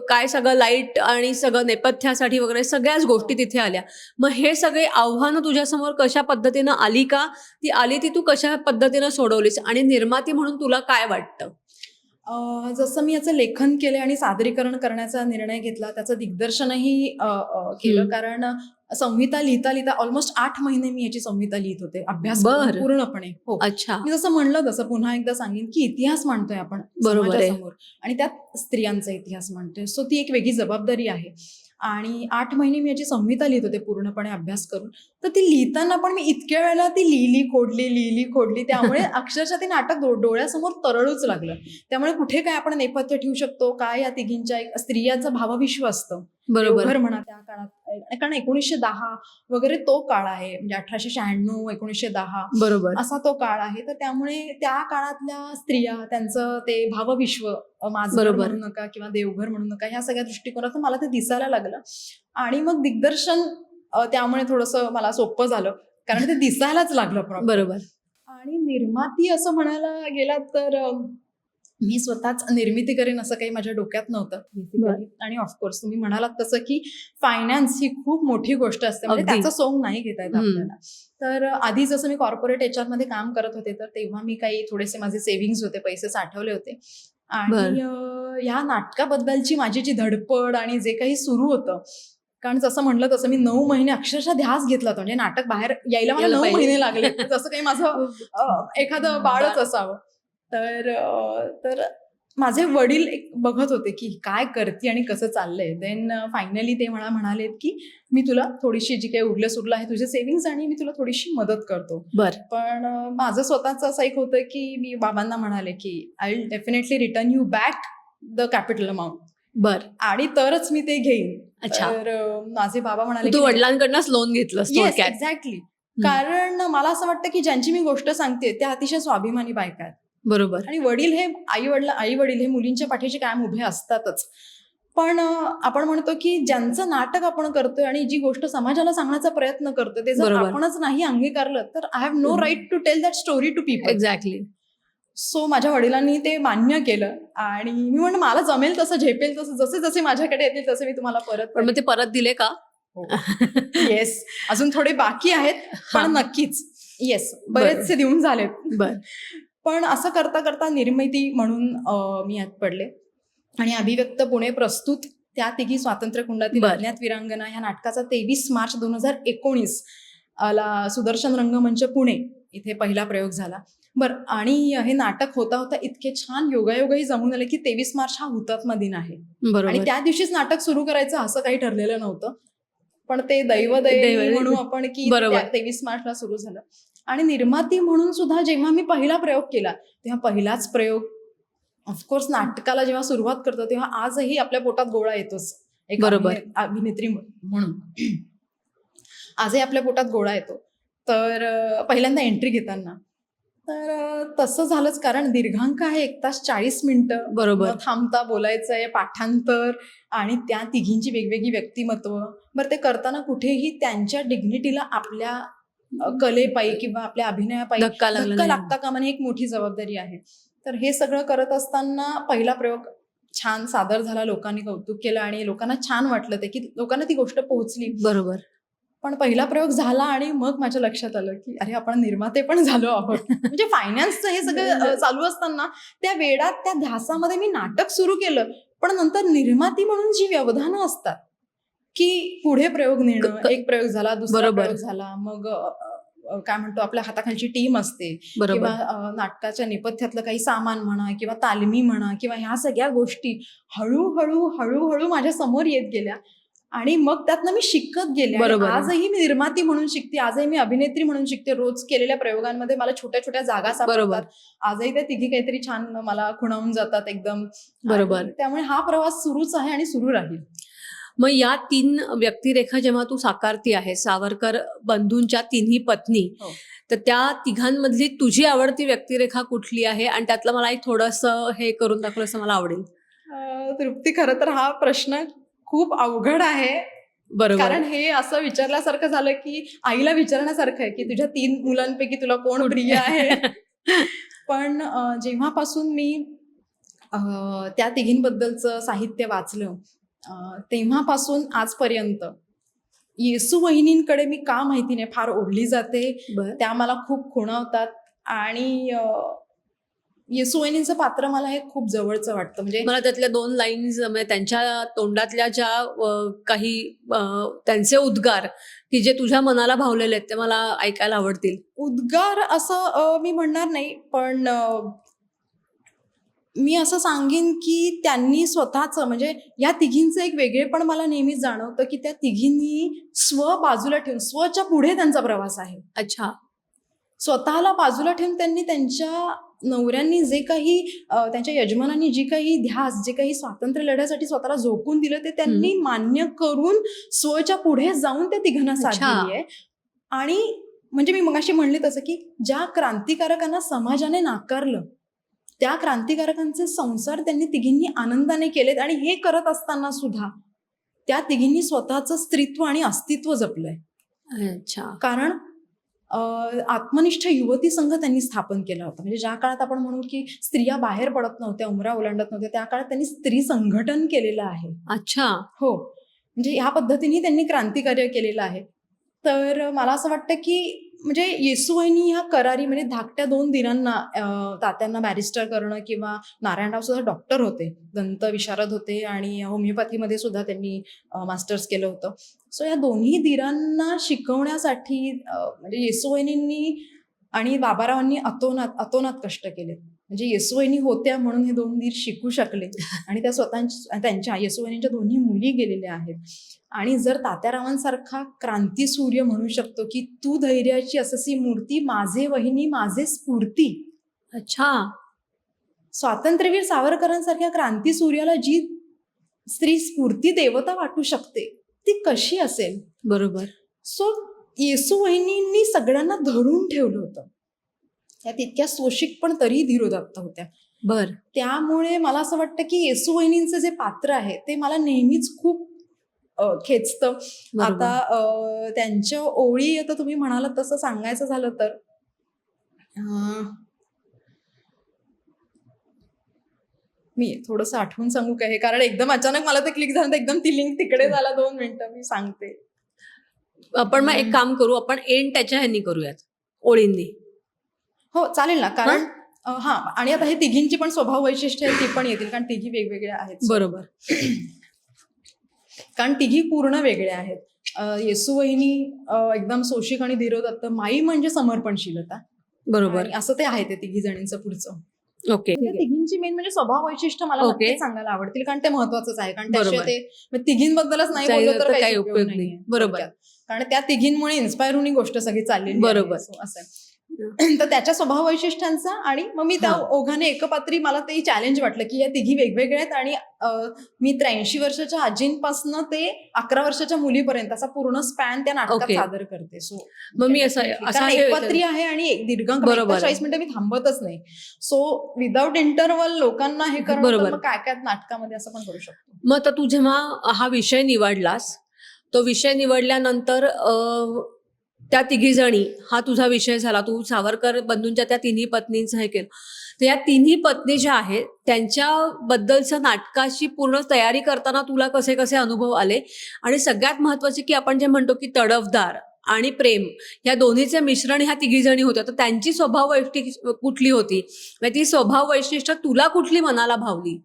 काय सगळं लाईट आणि सगळं नेपथ्यासाठी वगैरे सगळ्याच गोष्टी तिथे आल्या. मग हे सगळे आव्हानं तुझ्यासमोर कशा पद्धतीनं आली, का ती आली ती तू कशा पद्धतीनं सोडवलीस आणि निर्माती म्हणून तुला काय वाटतं? जसं मी याचं लेखन केलं आणि सादरीकरण करण्याचा निर्णय घेतला, त्याचं दिग्दर्शनही केलं. कारण संहिता लिहिता लिहिता ऑलमोस्ट 8 महिने मी याची संहिता लिहित होते, अभ्यास करून पूर्णपणे. हो. अच्छा. मी जसं म्हणलं तसं पुन्हा एकदा सांगेन की इतिहास मांडतोय आपण समाजासमोर आणि त्यात स्त्रियांचा इतिहास मांडतोय, सो ती एक वेगळी जबाबदारी आहे. आणि 8 महिने मी याची संहिता लिहित होते पूर्णपणे अभ्यास करून. तर ती लिहिताना पण मी इतक्या वेळेला ती लिहिली खोडली, त्यामुळे अक्षरशः ते नाटक डोळ्यासमोर तरळूच लागलं. त्यामुळे कुठे काय आपण नेपथ्य ठेवू शकतो, काय या तिघींच्या एक स्त्रियांचं भावविश्व असतं, बरोबर. देवघर म्हणा त्या काळात, कारण 1910 वगैरे तो काळ आहे, म्हणजे 1896 1910 बरोबर असा तो काळ आहे. तर त्यामुळे त्या काळातल्या स्त्रिया, त्यांचं ते भावविश्व, माझं घर बरोबर. म्हणू नका किंवा देवघर म्हणू नका, ह्या सगळ्या दृष्टिकोनातून मला ते दिसायला लागलं. आणि मग दिग्दर्शन त्यामुळे थोडंसं मला सोपं झालं, कारण ते दिसायलाच लागलं proper. बरोबर. आणि निर्माती असं म्हणायला गेलात तर मी स्वतःच निर्मिती करेन असं काही माझ्या डोक्यात नव्हतं. आणि ऑफकोर्स तुम्ही म्हणालात तसं की फायनान्स ही खूप मोठी गोष्ट असते, म्हणजे अगदी. त्याचं सोंग नाही घेता येत आपल्याला. तर आधी जसं मी कॉर्पोरेट याच्यामध्ये काम करत होते, तर तेव्हा मी काही थोडेसे माझे सेव्हिंग्ज होते, पैसे साठवले होते. आणि ह्या नाटकाबद्दलची माझी जी धडपड आणि जे काही सुरू होतं, कारण जसं म्हणलं तसं मी 9 महिने अक्षरशः ध्यास घेतला होता, म्हणजे नाटक बाहेर यायला मला 9 महिने लागले, जसं काही माझं एखादं बाळच असावं. तर माझे वडील बघत होते की काय करते आणि कसं चाललंय. देन फायनली ते मला म्हणाले की मी तुला थोडीशी जी काही उरलं सुरलं आहे तुझे सेव्हिंग्ज आणि मी तुला थोडीशी मदत करतो. पण माझं स्वतःचं असं एक होतं की मी बाबांना म्हणाले की I will definitely return you back the capital amount, आणि तरच मी ते घेईन. तर माझे बाबा म्हणाले तू वडिलांकडनंच लोन घेतलं. Yes, exactly. कारण मला असं वाटतं की ज्यांची मी गोष्ट सांगते त्या अतिशय स्वाभिमानी बायका आहेत. बरोबर. आणि वडील हे आई वडील हे मुलींच्या पाठीशी कायम उभे असतातच. पण आपण म्हणतो की ज्यांचं नाटक आपण करतोय आणि जी गोष्ट समाजाला सांगण्याचा प्रयत्न करतोय ते जर आपणच नाही अंगीकारलं तर I have no right to tell that story to people. Exactly. So माझ्या वडिलांनी ते मान्य केलं आणि मी म्हणलं मला जमेल तसं, झेपेल तसं, जसे जसे माझ्याकडे येतील तसे मी तुम्हाला पण मग ते परत दिले का? येस, अजून थोडे बाकी आहेत, पण नक्कीच. येस, बरेचसे देऊन झालेत. बर. पण असं करता करता निर्मिती म्हणून मी यात पडले आणि अभिव्यक्त पुणे प्रस्तुत त्या तिघी स्वातंत्र्यकुंडातील बर. अज्ञात वीरांगना ह्या नाटकाचा 23 मार्च 2019 ला सुदर्शन रंगमंच पुणे इथे पहिला प्रयोग झाला. बरं, आणि हे नाटक होता होता इतके छान योगायोगही जमून आले की 23 मार्च हा हुतात्मा दिन आहे आणि बरोबर. त्या दिवशीच नाटक सुरू करायचं असं काही ठरलेलं नव्हतं. पण ते दैवदय दैव- म्हणू आपण की बरोबर. 23 मार्चला सुरू झालं. आणि निर्माती म्हणून सुद्धा जेव्हा मी पहिला प्रयोग केला तेव्हा पहिलाच प्रयोग ऑफकोर्स नाटकाला जेव्हा सुरुवात करतो तेव्हा आजही आपल्या पोटात गोळा येतोच एक बरोबर. अभिनेत्री म्हणून आजही आपल्या पोटात गोळा येतो. तर पहिल्यांदा एंट्री घेताना तर तसं झालंच, कारण दीर्घांक आहे 1 तास 40 मिनिटं, बरोबर. न थांबता बोलायचंय, पाठांतर आणि त्या तिघींची वेगवेगळी व्यक्तिमत्व. बरं, ते करताना कुठेही त्यांच्या डिग्निटीला आपल्या कलेपायी किंवा आपल्या अभिनयापायी धक्का लागला धक्का नाही. लागता कामा नये, एक मोठी जबाबदारी आहे. तर हे सगळं करत असताना पहिला प्रयोग छान सादर झाला, लोकांनी कौतुक केलं आणि लोकांना छान वाटलं ते, की लोकांना ती गोष्ट पोहोचली. बरोबर. पण पहिला प्रयोग झाला आणि मग माझ्या लक्षात आलं की अरे आपण निर्माते पण झालो आहोत. म्हणजे फायनान्सचं हे सगळं चालू असताना त्या वेळात त्या ध्यासामध्ये मी नाटक सुरू केलं, पण नंतर निर्माती म्हणून जी व्यवधानं असतात की पुढे प्रयोग नेणं, एक प्रयोग झाला, दुसरा बरोबर. प्रयोग झाला, मग काय म्हणतो आपल्या हाताखालची टीम असते बरोबर. किंवा नाटकाच्या नेपथ्यातलं काही सामान म्हणा किंवा तालमी म्हणा किंवा ह्या सगळ्या गोष्टी हळूहळू हळूहळू माझ्या समोर येत गेल्या आणि मग त्यातनं मी शिकत गेले. आणि बरोबर. आजही मी निर्माती म्हणून शिकते, आजही मी अभिनेत्री म्हणून शिकते. रोज केलेल्या प्रयोगांमध्ये मला छोट्या छोट्या जागा बरोबर. सापडतात. आजही त्या तिघी काहीतरी छान मला खुणावून जातात एकदम. बरोबर. आणि त्यामुळे हा प्रवास सुरूच आहे आणि सुरू राहील. मग या 3 व्यक्तिरेखा जेव्हा तू साकारती आहे, सावरकर बंधूंच्या 3ही पत्नी, हो. तर त्या तिघांमधली तुझी आवडती व्यक्तिरेखा कुठली आहे आणि त्यातलं मला एक थोडंसं हे करून दाखवलं असं मला आवडेल. तृप्ती, खरं तर हा प्रश्न खूप अवघड आहे. बरोबर. कारण हे असं विचारल्यासारखं झालं की आईला विचारण्यासारखं आहे की तुझ्या 3 मुलांपैकी तुला कोण प्रिय आहे. पण जेव्हापासून मी त्या तिघींबद्दलचं साहित्य वाचलं तेव्हापासून आजपर्यंत येसू वहिनींकडे मी का माहिती नाही फार ओढली जाते. बरं. त्या मला खूप खुणावतात आणि येसू वहिनींचं पात्र मला हे खूप जवळचं वाटतं. म्हणजे मला त्यातल्या 2 लाईन्स म्हणजे त्यांच्या तोंडातल्या ज्या काही त्यांचे उद्गार की जे तुझ्या मनाला भावलेले आहेत ते मला ऐकायला आवडतील. उद्गार असं मी म्हणणार नाही, पण मी असं सांगेन की त्यांनी स्वतःचं म्हणजे या तिघींचं एक वेगळेपण मला नेहमीच जाणवतं की त्या तिघींनी स्व बाजूला ठेवून स्वच्या पुढे त्यांचा प्रवास आहे. अच्छा. स्वतःला बाजूला ठेवून त्यांनी त्यांच्या नवऱ्यांनी जे काही त्यांच्या यजमानांनी जी काही ध्यास, जे काही स्वातंत्र्य लढ्यासाठी स्वतःला झोकून दिलं ते त्यांनी मान्य करून स्वच्या पुढे जाऊन त्या तिघांना साथ अच्छा. दिली आहे. आणि म्हणजे मी मगाशी म्हणले तसं की ज्या क्रांतिकारकांना समाजाने नाकारलं त्या क्रांतिकारकांचे संसार त्यांनी तिघींनी आनंदाने केलेत आणि हे करत असताना सुद्धा त्या तिघींनी स्वतःचं स्त्रीत्व आणि अस्तित्व जपलंय. अच्छा. कारण आत्मनिष्ठ युवती संघ त्यांनी स्थापन केला होता. म्हणजे ज्या काळात आपण म्हणू की स्त्रिया बाहेर पडत नव्हत्या, उमरा ओलांडत नव्हत्या, त्या काळात त्यांनी स्त्री संघटन केलेलं आहे. अच्छा. हो, म्हणजे ह्या पद्धतीने त्यांनी क्रांतिकार्य केलेलं आहे. तर मला असं वाटतं की म्हणजे येसूवहिनी ह्या करारी म्हणजे धाकट्या 2 दिरांना, तात्यांना बॅरिस्टर करणं किंवा नारायणराव सुद्धा डॉक्टर होते, दंत विशारद होते आणि होमिओपॅथीमध्ये सुद्धा त्यांनी मास्टर्स केलं होतं. सो या दोन्ही दिरांना शिकवण्यासाठी म्हणजे येसूवहिनींनी आणि बाबारावांनी अतोनात कष्ट केले. म्हणजे येसूवहिनी होत्या म्हणून हे 2 दीर शिकू शकले आणि त्या त्यांच्या येसूवहिनींच्या 2ही मुली गेलेल्या आहेत. आणि जर तात्यारावांसारखा क्रांतीसूर्य म्हणू शकतो की तू धैर्याची अससी मूर्ती, माझे वहिनी माझे स्फूर्ती. अच्छा. स्वातंत्र्यवीर सावरकरांसारख्या क्रांतीसूर्याला जी स्त्री स्फूर्ती देवता वाटू शकते ती कशी असेल. बरोबर. सो येसू वहिनींनी सगळ्यांना धरून ठेवलं होतं. त्या तितक्या सोशिक पण तरीही धीरोदात्त होत्या. बर. त्यामुळे मला असं वाटतं की येसू वहिनींचं जे पात्र आहे ते मला नेहमीच खूप खेचतं. आता त्यांच्या ओळी आता तुम्ही म्हणालात तसं सांगायचं झालं तर मी थोडंसं आठवून सांगू का हे, कारण एकदम अचानक मला ते क्लिक झालं तर एकदम ती लिंक तिकडे झाला. 2 मिनिटं मी सांगते. आपण मग एक काम करू, आपण एंड त्याच्या ह्यांनी करूयात. ओळींनी. हो चालेल ना, कारण हा आणि आता हे तिघींची पण स्वभाव वैशिष्ट्य आहे ती पण येतील, कारण तिघी वेगवेगळ्या आहेत. बरोबर. कारण तिघी पूर्ण वेगळ्या आहेत. येसू वहिनी एकदम सोशिक आणि धीरोदत्त, माई म्हणजे समर्पणशीलता, बरोबर. आणि असं ते आहे ते तिघी जणींचं पुढचं. ओके. त्या तिघींची मेन म्हणजे स्वभाव वैशिष्ट्य मला ओके. नक्कीच सांगायला आवडतील, कारण ते महत्वाचंच आहे. कारण बरोबर. त्याशिवाय ते म्हणजे तिघींबद्दलच नाही बोललं तर काही उपयोग नाही. बरोबर. कारण त्या तिघींमुळे इन्स्पायर होऊन ही गोष्ट सगळी चाललेली आहे. बरोबर. असं आहे. तर त्याच्या स्वभाव वैशिष्ट्यांचा आणि मग मी त्या ओघाने एकपात्री मला ते चॅलेंज वाटलं की या तिघी वेगवेगळ्या आहेत, आणि मी 83 वर्षाच्या आजींपासून ते 11 वर्षाच्या मुलीपर्यंत असा पूर्ण स्पॅन त्या नाटकात ओके. सादर करते. सो मग मी असा एकपात्री आहे आणि दीर्घांक 40 मिनिटं मी थांबतच नाही. सो विदाउट इंटरवल लोकांना हे करणं, बरोबर. तर मग काय काय नाटकामध्ये असं पण करू शकतो. मग आता तू जेव्हा हा विषय निवडलास, तो विषय निवडल्यानंतर त्या तिघी जणी हा तुझा विषय झाला, तू सावरकर बंधूंच्या त्या तिन्ही पत्नींचं हे केलं, तर या तिन्ही पत्नी ज्या आहेत त्यांच्याबद्दलचं नाटकाची पूर्ण तयारी करताना तुला कसे कसे अनुभव आले, आणि सगळ्यात महत्वाचे की आपण जे म्हणतो की तडफदार आणि प्रेम या दोन्हीचे मिश्रण ह्या तिघी जणी होत्या, तर त्यांची स्वभाव वैशिष्ट्य कुठली होती, म्हणजे ती स्वभाव वैशिष्ट्य तुला कुठली मनाला भावली?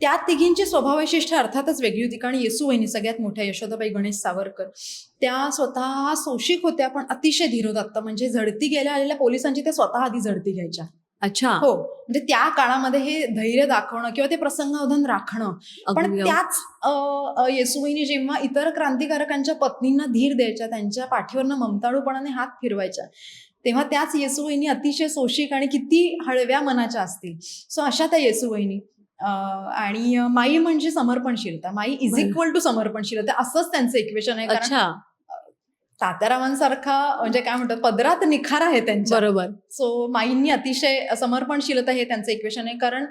त्या तिघींची स्वभाव वैशिष्ट्य अर्थातच वेगळी होती, कारण येसू वहिनी सगळ्यात मोठ्या यशोदाबाई गणेश सावरकर त्या स्वतः सोशिक होत्या, पण अतिशय धीरोदत्त. म्हणजे झडती गेल्या आलेल्या पोलिसांची त्या स्वतः आधी झडती घ्यायच्या. अच्छा. हो, म्हणजे त्या काळामध्ये हे धैर्य दाखवणं किंवा ते प्रसंगावधान राखणं. पण त्याच येसुवहिनी जेव्हा इतर क्रांतिकारकांच्या पत्नींना धीर द्यायच्या, त्यांच्या पाठीवरनं ममताळूपणाने हात फिरवायच्या, तेव्हा त्याच येसुवहिनी अतिशय सोशिक आणि किती हळव्या मनाच्या असतील. सो अशा त्या येसुवहिनी. आणि माई म्हणजे समर्पणशीलता. माई इज इक्वल टू समर्पणशीलता, असंच त्यांचं इक्वेशन आहे. कारण तात्यारावांसारखा म्हणजे काय म्हणतात पदरात निखार आहे त्यांच्या. बरोबर. सो माईंनी अतिशय समर्पणशीलता हे त्यांचं इक्वेशन आहे. कारण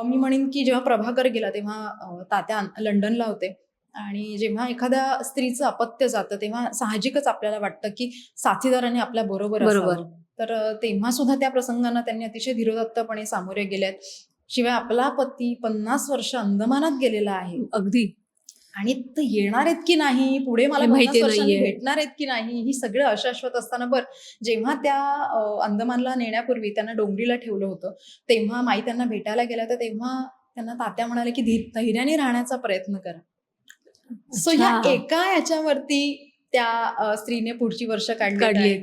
मी म्हणेन की जेव्हा प्रभाकर गेला तेव्हा तात्या लंडनला होते, आणि जेव्हा एखाद्या स्त्रीचं अपत्य जातं तेव्हा साहजिकच आपल्याला वाटतं की साथीदाराने आपल्या बरोबर असावं. तर तेव्हा सुद्धा त्या प्रसंगांना त्यांनी अतिशय धीरोदत्तपणे सामोरे गेलेत. शिवाय आपला पती 50 वर्ष अंदमानात गेलेला आहे. अगदी. आणि ते येणार आहेत की नाही, पुढे मला 50 वर्षांनी भेटणार आहेत की नाही, ही सगळं अशाश्वत असताना जेव्हा त्या अंदमानला नेण्यापूर्वी त्यांना डोंगरीला ठेवलं होतं, तेव्हा माई त्यांना भेटायला गेल्या, तर तेव्हा त्यांना तात्या म्हणाले की धैर्याने राहण्याचा प्रयत्न करा. सो ह्या एका याच्यावरती त्या स्त्रीने पुढची वर्ष काढली.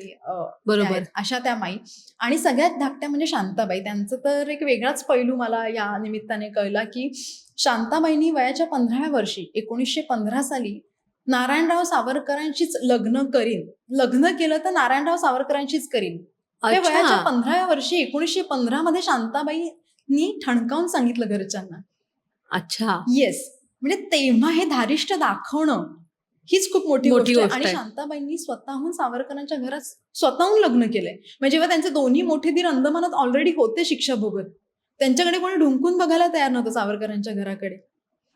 बरोबर. अशा त्या माई. आणि सगळ्यात धाकट्या म्हणजे शांताबाई. त्यांचं तर एक वेगळाच पैलू मला या निमित्ताने कळला की शांताबाईंनी वयाच्या 15व्या वर्षी 1915 साली नारायणराव सावरकरांशीच लग्न केलं तर नारायणराव सावरकरांशीच करीन. त्या वयाच्या 15व्या वर्षी 1915 मध्ये शांताबाईंनी ठणकावून सांगितलं घरच्यांना. अच्छा. येस. म्हणजे तेव्हा हे धारिष्ट दाखवणं हीच खूप मोठी गोष्ट आहे. आणि शांताबाईंनी स्वतःहून सावरकरांच्या घरात स्वतःहून लग्न केलंय. म्हणजे जेव्हा त्यांचे दोन्ही मोठे दीर अंदमानात ऑलरेडी होते शिक्षा भोगत, त्यांच्याकडे कोणी ढुंकून बघायला तयार नव्हतं सावरकरांच्या घराकडे.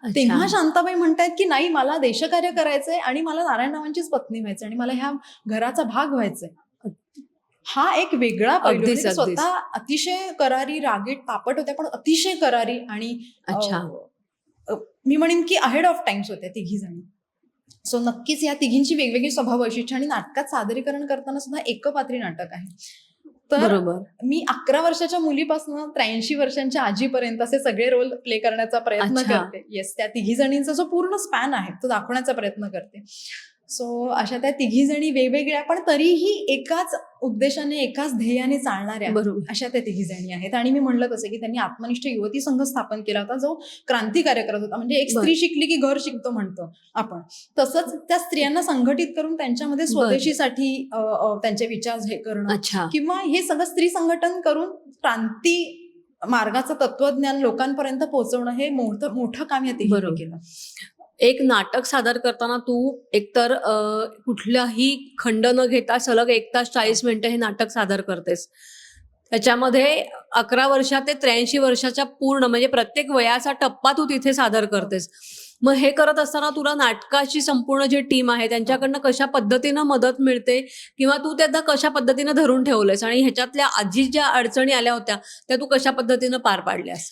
तेव्हा शांताबाई म्हणतायत की नाही, मला देशकार्य करायचंय आणि मला नारायणरावांचीच पत्नी व्हायचंय आणि मला ह्या घराचा भाग व्हायचंय. हा एक वेगळा पैलू. स्वतः अतिशय करारी, रागीट, तापट होत्या, पण अतिशय करारी आणि मी म्हणेन की अहेड ऑफ टाइम्स होत्या तिघी जणी. सो नक्कीच या तिघींची वेगवेगळी स्वभाव वैशिष्ट्य, आणि नाटकात सादरीकरण करताना सुद्धा एकपात्री नाटक आहे. तर मी 11 वर्षाच्या मुलीपासून 83 वर्षांच्या आजीपर्यंत असे सगळे रोल प्ले करण्याचा प्रयत्न करते. येस, त्या तिघी जणींचा जो पूर्ण स्पॅन आहे तो दाखवण्याचा प्रयत्न करते. सो अशा त्या तिघी जणी वेगवेगळ्या पण तरीही एकाच उद्देशाने, एकाच ध्येयाने चालणाऱ्या अशा त्या तिघी जणी आहेत. आणि मी म्हणलं तसं की त्यांनी आत्मनिष्ठ युवती संघ स्थापन केला होता, जो क्रांतिकार्य करत होता. म्हणजे एक स्त्री शिकली की घर शिकतो म्हणतो आपण, तसंच त्या स्त्रियांना संघटित करून त्यांच्यामध्ये स्वदेशीसाठी त्यांचे विचार हे करणं, किंवा हे सगळं स्त्री संघटन करून क्रांती मार्गाचं तत्वज्ञान लोकांपर्यंत पोहोचवणं, हे मोठं काम या तिघींनी केलं. एक नाटक सादर करताना तू एकतर कुठलाही खंड न घेता सलग 1 तास 40 मिनिटं हे नाटक सादर करतेस. त्याच्यामध्ये 11 वर्षात ते 83 वर्षाच्या पूर्ण म्हणजे प्रत्येक वयाचा टप्पा तू तिथे सादर करतेस. मग हे करत असताना तुला नाटकाची संपूर्ण जी टीम आहे त्यांच्याकडनं कशा पद्धतीनं मदत मिळते, किंवा तू त्यांना कशा पद्धतीनं धरून ठेवलेस, आणि ह्याच्यातल्या आजी ज्या अडचणी आल्या होत्या त्या तू कशा पद्धतीनं पार पाडल्यास?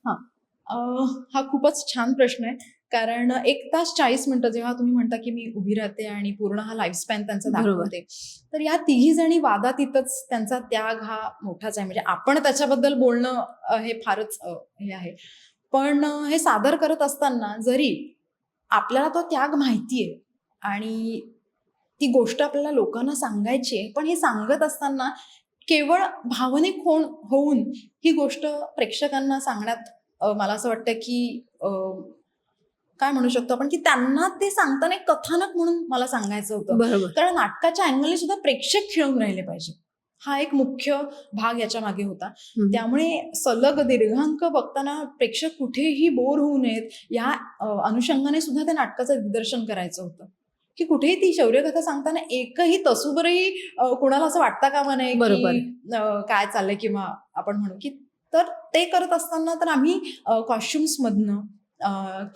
हा खूपच छान प्रश्न आहे. कारण 1 तास 40 मिनिटं जेव्हा तुम्ही म्हणता की मी उभी राहते आणि पूर्ण हा लाईफ स्पॅन त्यांचा बरोबर. दाखवते, तर या तिघी जणी वादातीतच त्यांचा त्याग हा मोठाच आहे. म्हणजे आपण त्याच्याबद्दल बोलणं हे फारच हे आहे. पण हे सादर करत असताना जरी आपल्याला तो त्याग माहितीये आणि ती गोष्ट आपल्याला लोकांना सांगायची आहे, पण हे सांगत असताना केवळ भावनिक होऊन ही गोष्ट प्रेक्षकांना सांगण्यात मला असं वाटतं की काय म्हणू शकतो आपण की त्यांना ते सांगताना एक कथानक म्हणून मला सांगायचं होतं. बरोबर. कारण नाटकाच्या अँगलने सुद्धा प्रेक्षक खिळून राहिले पाहिजे. हा एक मुख्य भाग याच्या मागे होता. हम्म. त्यामुळे सलग दीर्घांक बघताना प्रेक्षक कुठेही बोर होऊ नयेत या अनुषंगाने सुद्धा त्या नाटकाचं दिग्दर्शन करायचं होतं. की कुठेही ती शौर्यकथा सांगताना एकही तसूबरही कोणाला असं वाटता कामा नये बरोबर. की काय चाललंय किंवा आपण म्हणू की तर ते करत असताना तर आम्ही कॉस्ट्युम्स मधनं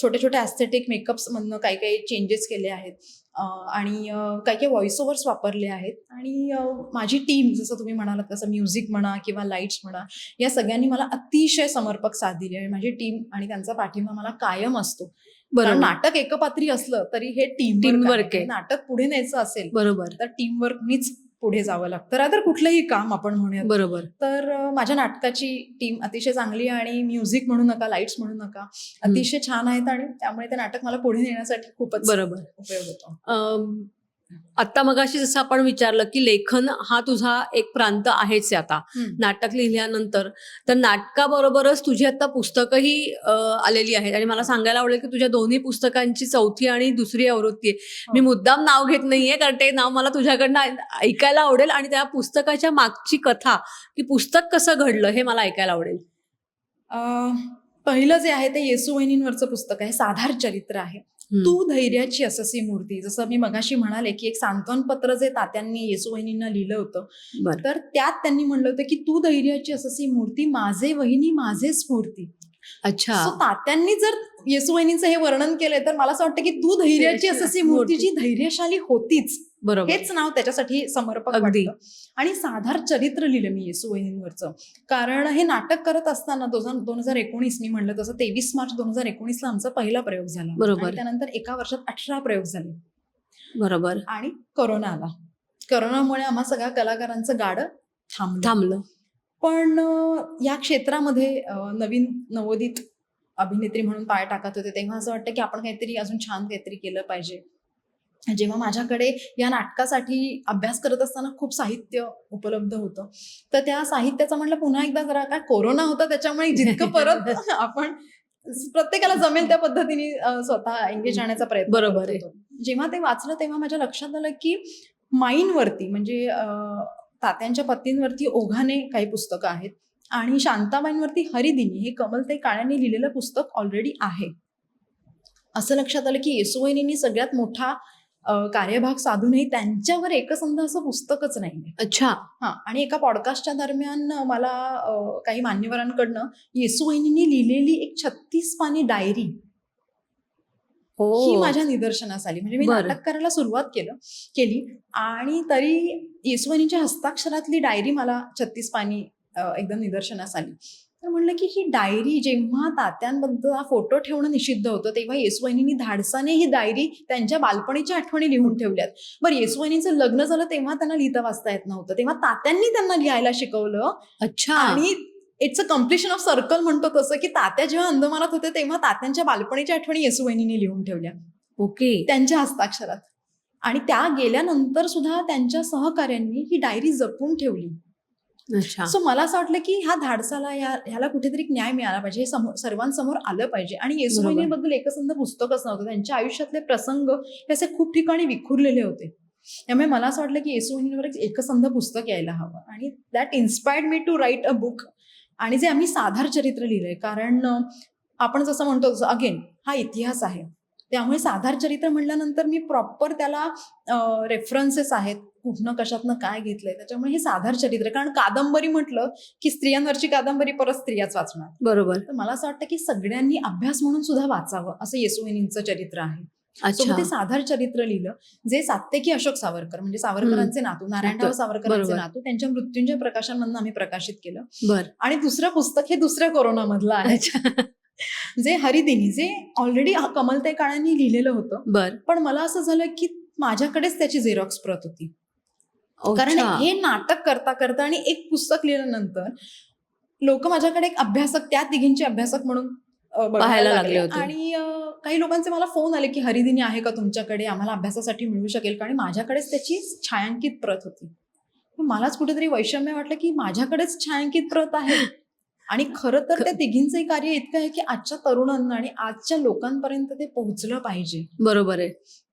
छोटे छोटे ॲस्थेटिक मेकअप्स मधनं काही काही चेंजेस केले आहेत आणि काही काही व्हॉइस ओव्हर्स वापरले आहेत आणि माझी टीम जसं तुम्ही म्हणालात तसं म्युझिक म्हणा किंवा लाईट्स म्हणा या सगळ्यांनी मला अतिशय समर्पक साथ दिली आहे. माझी टीम आणि त्यांचा पाठिंबा मला कायम असतो. कारण बरोबर. नाटक एकपात्री असलं तरी हे Teamwork टीमवर्क आहे. आहे. नाटक पुढे न्यायचं असेल बरोबर. तर टीमवर्कनीच पुढे जावं लागतं. रादर कुठलंही काम आपण म्हणूयात. बरोबर. तर माझ्या नाटकाची टीम अतिशय चांगली आहे आणि म्युझिक म्हणू नका, लाईट्स म्हणू नका, अतिशय छान आहेत आणि त्यामुळे ते नाटक मला पुढे नेण्यासाठी खूपच बरोबर. उपयोग होतो. आत्ता मगाशी जसं आपण विचारलं की लेखन हा तुझा एक प्रांत आहेच आहे आता नाटक लिहिल्यानंतर, तर नाटकाबरोबरच तुझी आता पुस्तकही आलेली आहेत आणि मला सांगायला आवडेल की तुझ्या दोन्ही पुस्तकांची 4थी आणि 2री आवृत्ती आहे. मी मुद्दाम नाव घेत नाहीये कारण ते नाव मला तुझ्याकडनं ऐकायला आवडेल आणि त्या पुस्तकाच्या मागची कथा की पुस्तक कसं घडलं हे मला ऐकायला आवडेल. पहिलं जे आहे ते येसू वहिनींवरचं पुस्तक आहे. साधार चरित्र आहे. तू धैर्याची अससी मूर्ती. जसं मी मगाशी म्हणाले की एक सांत्वन पत्र जे तात्यांनी येसू वहिनींना लिहिलं होतं, बरं. तर त्यात त्यांनी म्हणलं होतं की तू धैर्याची अससी मूर्ती, माझे वहिनी माझे स्फूर्ती. अच्छा. सो तात्यांनी जर येसू वहिनींचं हे वर्णन केलंय तर मला असं वाटतं की तू धैर्याची अससी मूर्ती जी धैर्यशाली होतीच, बरोबर. हेच नाव त्याच्यासाठी समर्पक अगदी. वाटतं. आणि साधार चरित्र लिहिलं मी येसू वहिनींवरचं. कारण हे नाटक करत असताना 2019 मी म्हणलं तसं 23 मार्च 2019ला आमचा पहिला प्रयोग झाला. बरोबर. आणि त्यानंतर एका वर्षात 18 प्रयोग झाले. बरोबर. आणि कोरोना आला. कोरोनामुळे आम्हा सगळ्या कलाकारांचं गाडं थांबलं. पण या क्षेत्रामध्ये नवीन नवोदित अभिनेत्री म्हणून पाय टाकत होते तेव्हा असं वाटतं की आपण काहीतरी अजून छान काहीतरी केलं पाहिजे. जेव्हा माझ्याकडे या नाटकासाठी अभ्यास करत असताना खूप साहित्य उपलब्ध होतं, तर त्या साहित्याचा म्हटलं पुन्हा एकदा जरा काय कोरोना होता त्याच्यामुळे जितकं परत आपण प्रत्येकाला जमेल त्या पद्धतीने स्वतः एंगेज आणण्याचा प्रयत्न बरोबर करत आहे. होतो. जेव्हा ते वाचलं तेव्हा माझ्या लक्षात आलं की माईंवरती म्हणजे तात्यांच्या पत्नींवरती ओघाने काही पुस्तकं आहेत आणि शांताबाईंवरती हरिदिनी हे कमलताई काळ्यांनी लिहिलेलं पुस्तक ऑलरेडी आहे. असं लक्षात आलं की येसू वहिनींनी सगळ्यात मोठा कार्यभाग साधूनही त्यांच्यावर एकसंध असं पुस्तकच नाहीये. अच्छा. हा. आणि एका पॉडकास्टच्या दरम्यान मला काही मान्यवरांकडनं येसू वहिनींनी लिहिलेली एक 36 पानी डायरी ही माझ्या निदर्शनास आली. म्हणजे मी बरं. नाटक करायला सुरुवात केली आणि तरी येसू वहिनींच्या हस्ताक्षरातली डायरी मला 36 पानी एकदम निदर्शनास आली. तर म्हणलं की ही डायरी जेव्हा तात्यांबद्दल फोटो ठेवणं निषिद्ध होतं तेव्हा येसू वहिनींनी धाडसाने ही डायरी त्यांच्या बालपणीच्या आठवणी लिहून ठेवल्यात. बरं, येसू वहिनींचं लग्न झालं तेव्हा त्यांना लिहिता वाचता येत नव्हतं, तेव्हा तात्यांनी त्यांना लिहायला शिकवलं. अच्छा. आणि it's a completion of circle म्हणतो तसं की तात्या जेव्हा अंदमानात होते तेव्हा तात्यांच्या बालपणीच्या आठवणी येसू वहिनींनी लिहून ठेवल्या. ओके. त्यांच्या त्यांच्या हस्ताक्षरात. आणि त्या गेल्यानंतर सुद्धा त्यांच्या सहकाऱ्यांनी ही डायरी जपून ठेवली. अच्छा. सो मला असं वाटलं की ह्या धाडसाला ह्याला कुठेतरी न्याय मिळाला पाहिजे, हे सर्वांसमोर आलं पाहिजे. आणि येसू बरोबर. वहिनींबद्दल एकसंध पुस्तकच नव्हतं, त्यांच्या आयुष्यातले प्रसंग हे असे खूप ठिकाणी विखुरलेले होते. त्यामुळे मला असं वाटलं की येसू वहिनींवर एक एकसंध पुस्तक यायला हवं आणि that inspired me to write a book. आणि जे आम्ही साधार चरित्र लिहिलंय कारण आपण जसं म्हणतो तसं अगेन हा इतिहास आहे, त्यामुळे साधार चरित्र म्हटल्यानंतर मी प्रॉपर त्याला रेफरन्सेस आहेत, कुठनं कशातनं काय घेतलंय, त्याच्यामुळे हे साधार चरित्र. कारण कादंबरी म्हटलं की स्त्रियांवरची कादंबरी परत स्त्रियाच वाचणार. बरोबर. तर मला असं वाटतं की सगळ्यांनी अभ्यास म्हणून सुद्धा वाचावं असं येसू वहिनींचं चरित्र आहे. सो अच्छा. ते साधार चरित्र लिहिलं जे सात्यकी अशोक सावरकर म्हणजे सावरकरांचे नातू, नारायणराव सावरकरांचे बरोबर. नातू, त्यांच्या मृत्युंजय प्रकाशनमधनं आम्ही प्रकाशित केलं. बर. आणि दुसरं पुस्तक हे दुसऱ्या कोरोनामधलं आहे. अच्छा. जे हरिदिनी जे ऑलरेडी कमलताई काळ्यांनी लिहिलेलं होतं, बर. पण मला असं झालं की माझ्याकडेच त्याची झेरॉक्स प्रत होती. कारण अच्छा. हे नाटक करता करता आणि एक पुस्तक लिहिल्यानंतर लोक माझ्याकडे एक अभ्यासक, त्या तिघींचे अभ्यासक म्हणून बघायला पाहायला लागले होते. आणि काही लोकांचे मला फोन आले की हरिदिनी आहे का तुमच्याकडे, आम्हाला अभ्यासासाठी मिळू शकेल का, आणि माझ्याकडेच त्याची छायांकित प्रत होती. मग मलाच कुठेतरी वैषम्य वाटलं की माझ्याकडेच छायांकित प्रत आहे. आणि खरं तर त्या तिघींचंही कार्य इतकं आहे की आजच्या तरुणांना आणि आजच्या लोकांपर्यंत ते पोहोचलं पाहिजे. बरोबर आहे.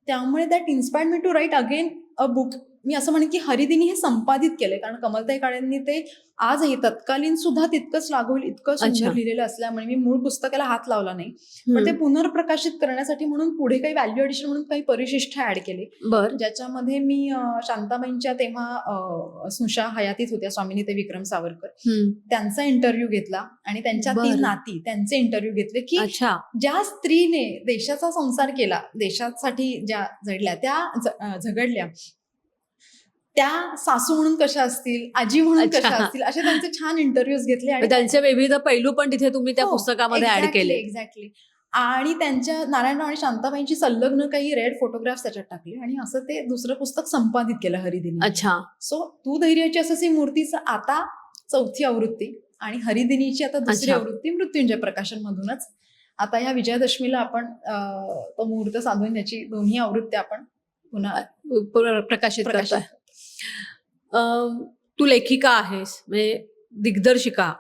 त्यामुळे that inspired me to write again a book. मी असं म्हणेन की हरिदिनी हे संपादित केलंय, कारण कमलताई काळेंनी ते आजही तत्कालीन सुद्धा तितकंच लागू होईल इतकं अच्छा. सुंदर लिहिलेलं असल्यामुळे मी मूळ पुस्तकाला हात लावला नाही, पण ते पुनर्प्रकाशित करण्यासाठी म्हणून पुढे काही व्हॅल्यू एडिशन म्हणून काही परिशिष्ट ऍड केले, बर. ज्याच्यामध्ये मी शांताबाईंच्या तेव्हा स्नुषा हयातीत होत्या, स्वामिनी ते विक्रम सावरकर, त्यांचा इंटरव्ह्यू घेतला आणि त्यांच्या बरं. 3 नाती त्यांचे इंटरव्ह्यू घेतले की अच्छा. ज्या स्त्रीने देशाचा संसार केला, देशासाठी ज्या झडल्या, त्या झगडल्या, त्या सासू म्हणून कशा असतील, आजी म्हणून अच्छा. कशा असतील, असे त्यांचे छान इंटरव्ह्यूज घेतले. आणि त्यांचे विविध पैलू पण तिथे तुम्ही त्या पुस्तकामध्ये ऍड केले. एक्झॅक्टली. आणि त्यांच्या नारायणराव आणि शांताबाईंची संलग्न काही रेड फोटोग्राफ्स त्याच्यात टाकले आणि असं ते दुसरं पुस्तक संपादित केलं हरिदिनी. अच्छा. सो तू धैर्याची असं मूर्तीचं आता 4थी आवृत्ती आणि हरिदिनीची आता 2री आवृत्ती मृत्युंजय प्रकाशन मधूनच. आता या विजयादशमीला आपण तो मुहूर्त साधून याची 2ही आवृत्ती आपण पुन्हा प्रकाशित करताय. तू लेखिका आहेस, म्हणजे दिग्दर्शिका,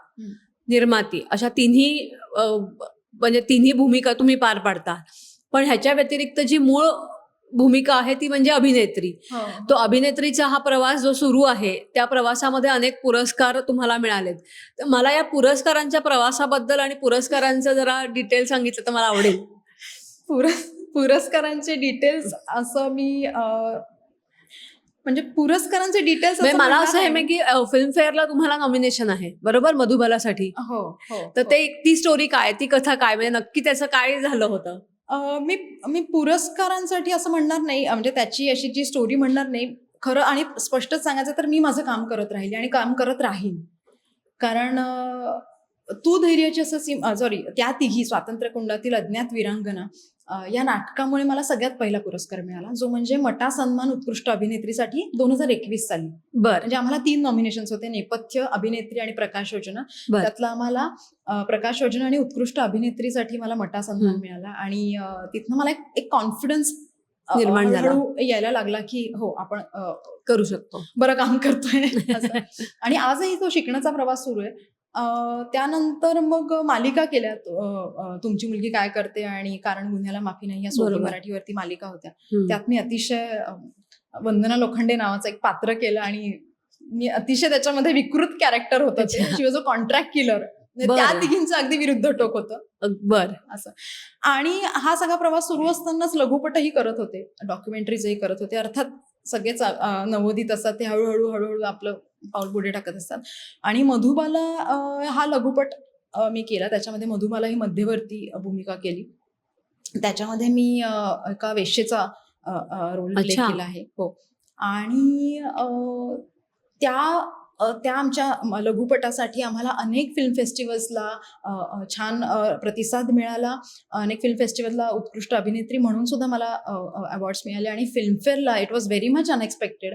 निर्माती, अशा तिन्ही म्हणजे तिन्ही भूमिका तुम्ही पार पाडता. पण ह्याच्या व्यतिरिक्त जी मूळ भूमिका आहे ती म्हणजे अभिनेत्री. तो अभिनेत्रीचा हा प्रवास जो सुरू आहे, त्या प्रवासामध्ये अनेक पुरस्कार तुम्हाला मिळालेत. तर मला या पुरस्कारांच्या प्रवासाबद्दल आणि पुरस्कारांचं जरा डिटेल सांगितलं तर मला आवडेल. पुरस्कारांचे डिटेल्स असं मी म्हणजे पुरस्कारांचे डिटेल्स मला असं आहे की फिल्मफेअरला तुम्हाला नॉमिनेशन आहे, बरोबर, मधुबालासाठी. हो. तर ते ती स्टोरी काय, ती कथा काय, म्हणजे नक्की त्याचं काय झालं होतं? मी पुरस्कारांसाठी असं म्हणणार नाही, म्हणजे त्याची अशी जी स्टोरी म्हणणार नाही. खरं आणि स्पष्टच सांगायचं तर मी माझं काम करत राहिले आणि काम करत राहीन. कारण तू धैर्याची असं त्या तिघी स्वातंत्र्य कुंडातील अज्ञात वीरांगना या नाटकामुळे मला सगळ्यात पहिला पुरस्कार मिळाला, जो म्हणजे मटा सन्मान उत्कृष्ट अभिनेत्रीसाठी 2021 साली. म्हणजे आम्हाला 3 नॉमिनेशन्स होते, नेपथ्य, अभिनेत्री आणि प्रकाश योजना. त्यातला आम्हाला प्रकाश योजना आणि उत्कृष्ट अभिनेत्रीसाठी मला मटा सन्मान मिळाला. आणि तिथनं मला एक कॉन्फिडन्स निर्माण झाला, यायला लागला की हो, आपण करू शकतो, बरं काम करतोय. आणि आजही तो शिकण्याचा प्रवास सुरू आहे. त्यानंतर मग मालिका केल्या, तुमची मुलगी काय करते आणि कारण गुन्ह्याला माफी नाही, या सोबत मराठीवरती मालिका होत्या. त्यात मी अतिशय वंदना लोखंडे नावाचं एक पात्र केलं आणि मी अतिशय त्याच्यामध्ये विकृत कॅरेक्टर होतं. शी वॉज अ कॉन्ट्रॅक्ट किलर. त्या तिघींचं अगदी विरुद्ध टोक होतं. असं. आणि हा सगळा प्रवास सुरू असतानाच लघुपटही करत होते, डॉक्युमेंटरीजही करत होते. अर्थात सगळेच नवोदित असतात, ते हळूहळू आपलं पाऊल पुढे टाकत असतात. आणि मधुबाला हा लघुपट मी केला. त्याच्यामध्ये मधुबाला ही मध्यवर्ती भूमिका केली. त्याच्यामध्ये मी एका वेश्येचा रोल प्ले केला आहे. हो. आणि त्या आमच्या लघुपटासाठी आम्हाला अनेक फिल्म फेस्टिवल्सला छान प्रतिसाद मिळाला. अनेक फिल्म फेस्टिवलला उत्कृष्ट अभिनेत्री म्हणून सुद्धा मला अवॉर्ड्स मिळाले. आणि फिल्मफेअरला it was very much unexpected.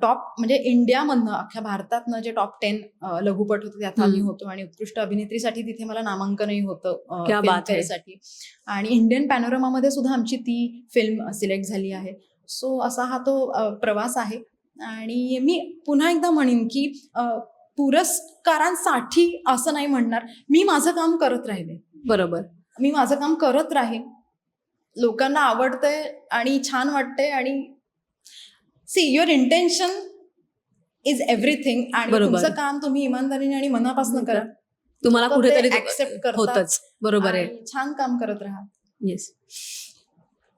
Top म्हणजे इंडियामधनं, अख्ख्या भारतातनं जे टॉप 10 लघुपट होते त्यात आम्ही होतो. आणि उत्कृष्ट अभिनेत्रीसाठी तिथे मला नामांकनही होतं फिल्मफेअरसाठी. आणि इंडियन पॅनोरमामध्ये सुद्धा आमची ती फिल्म सिलेक्ट झाली आहे. सो असा हा तो प्रवास आहे. आणि मी पुन्हा एकदा म्हणेन की पुरस्कारांसाठी असं नाही म्हणणार, मी माझं काम करत राहिले. बरोबर, मी माझं काम करत राहीन. लोकांना आवडतंय आणि छान वाटतंय. आणि see, your intention is everything. आणि तुमचं काम तुम्ही इमानदारीने आणि मनापासून करा, तुम्हाला कुठेतरी ऍक्सेप्ट होतच. बरोबर आहे, छान काम करत राहा. येस.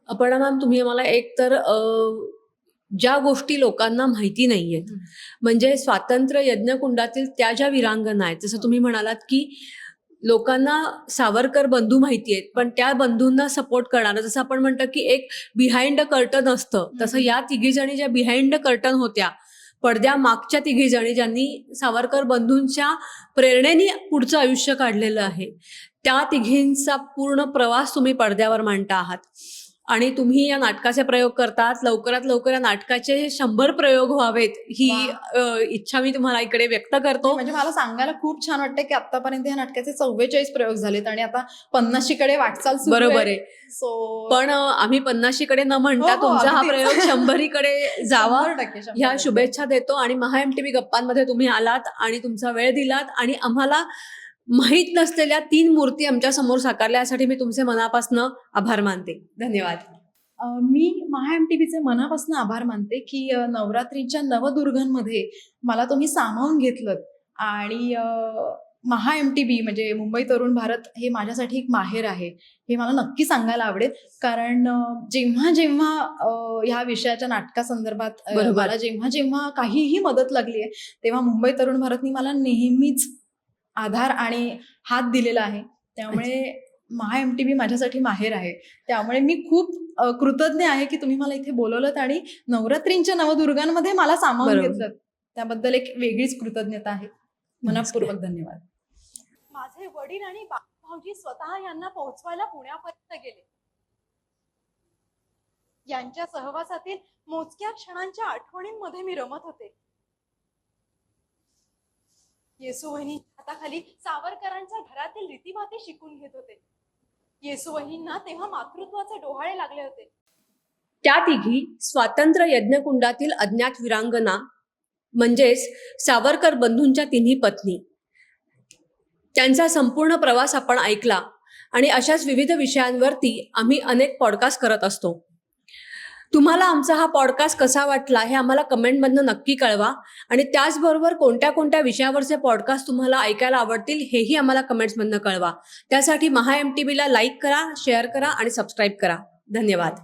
अपर्णा मॅम, तुम्ही मला एक तर ज्या गोष्टी लोकांना माहिती नाहीयेत, म्हणजे स्वातंत्र्य यज्ञकुंडातील त्या ज्या वीरांगना आहेत, जसं तुम्ही म्हणालात की लोकांना सावरकर बंधू माहिती आहेत, पण त्या बंधूंना सपोर्ट करणारं, जसं आपण म्हणतो की एक बिहाइंड द कर्टन असतं, तसं या तिघी जणी ज्या बिहाइंड द कर्टन होत्या, पडद्या मागच्या तिघी जणी ज्यांनी सावरकर बंधूंच्या प्रेरणेने पुढचं आयुष्य काढलेलं आहे, त्या तिघींचा पूर्ण प्रवास तुम्ही पडद्यावर मांडता आहात. आणि तुम्ही या नाटकाचे प्रयोग करतात. लवकरात लवकर या नाटकाचे 100 प्रयोग व्हावेत ही इच्छा मी तुम्हाला इकडे व्यक्त करतो. म्हणजे मला सांगायला खूप छान वाटतं की आतापर्यंत या नाटकाचे 44 प्रयोग झालेत आणि आता 50 कडे वाटचाल सुरू बरोबर आहे. सो पण आम्ही 50 कडे न म्हणता हो, तुमचा हा अगदीच. प्रयोग 100 कडे जावा 100%. ह्या शुभेच्छा देतो. आणि महा MTV गप्पांमध्ये तुम्ही आलात आणि तुमचा वेळ दिलात आणि आम्हाला माहीत नसलेल्या 3 मूर्ती आमच्या समोर साकारल्या, यासाठी मी तुमचे मनापासून आभार मानते. धन्यवाद. मी महा MTVचे मनापासून आभार मानते की नवरात्रीच्या नवदुर्गांमध्ये मला तुम्ही सामावून घेतलं आणि महा MTV म्हणजे मुंबई तरुण भारत हे माझ्यासाठी एक माहेर आहे हे मला नक्की सांगायला आवडेल. कारण जेव्हा जेव्हा ह्या विषयाच्या नाटकासंदर्भात बरोबर. मला जेव्हा जेव्हा काहीही मदत लागली आहे तेव्हा मुंबई तरुण भारतनी मला नेहमीच आधार आणि हात दिलेला आहे. त्यामुळे महा MTV माझ्यासाठी माहेर आहे. त्यामुळे मी खूप कृतज्ञ आहे की तुम्ही मला इथे बोलवलंत आणि नवरात्रींच्या नवदुर्गांमध्ये मला सामावून बरोबर. घेतलं. त्याबद्दल एक वेगळीच कृतज्ञता आहे. मनपूर्वक धन्यवाद. माझे वडील आणि भाऊजी स्वतः यांना पोहोचवायला पुण्यापर्यंत गेले. यांच्या सहवासातील मोजक्या क्षणांच्या आठवणींमध्ये मी रमत होते. येसूवहिनीच्या हाताखाली सावरकरांच्या घरातील रीतीभाती शिकून घेत होते. येसूवहिनींना तेव्हा मातृत्वाचे डोहाळे लागले होते. त्या तिघी स्वातंत्र्य यज्ञकुंडातील अज्ञात विरांगना म्हणजेच सावरकर बंधूंच्या तिन्ही पत्नी. त्यांचा संपूर्ण प्रवास आपण ऐकला आणि अशाच विविध विषयांवरती आम्ही अनेक पॉडकास्ट करत असतो. तुम्हाला आमचा हा पॉडकास्ट कसा वाटला हे आम्हाला कमेंटमधनं नक्की कळवा. आणि त्याचबरोबर कोणत्या कोणत्या विषयावरचे पॉडकास्ट तुम्हाला ऐकायला आवडतील हेही आम्हाला कमेंट्समधनं कळवा. त्यासाठी महा MTVला लाईक करा, शेअर करा आणि सबस्क्राईब करा. धन्यवाद.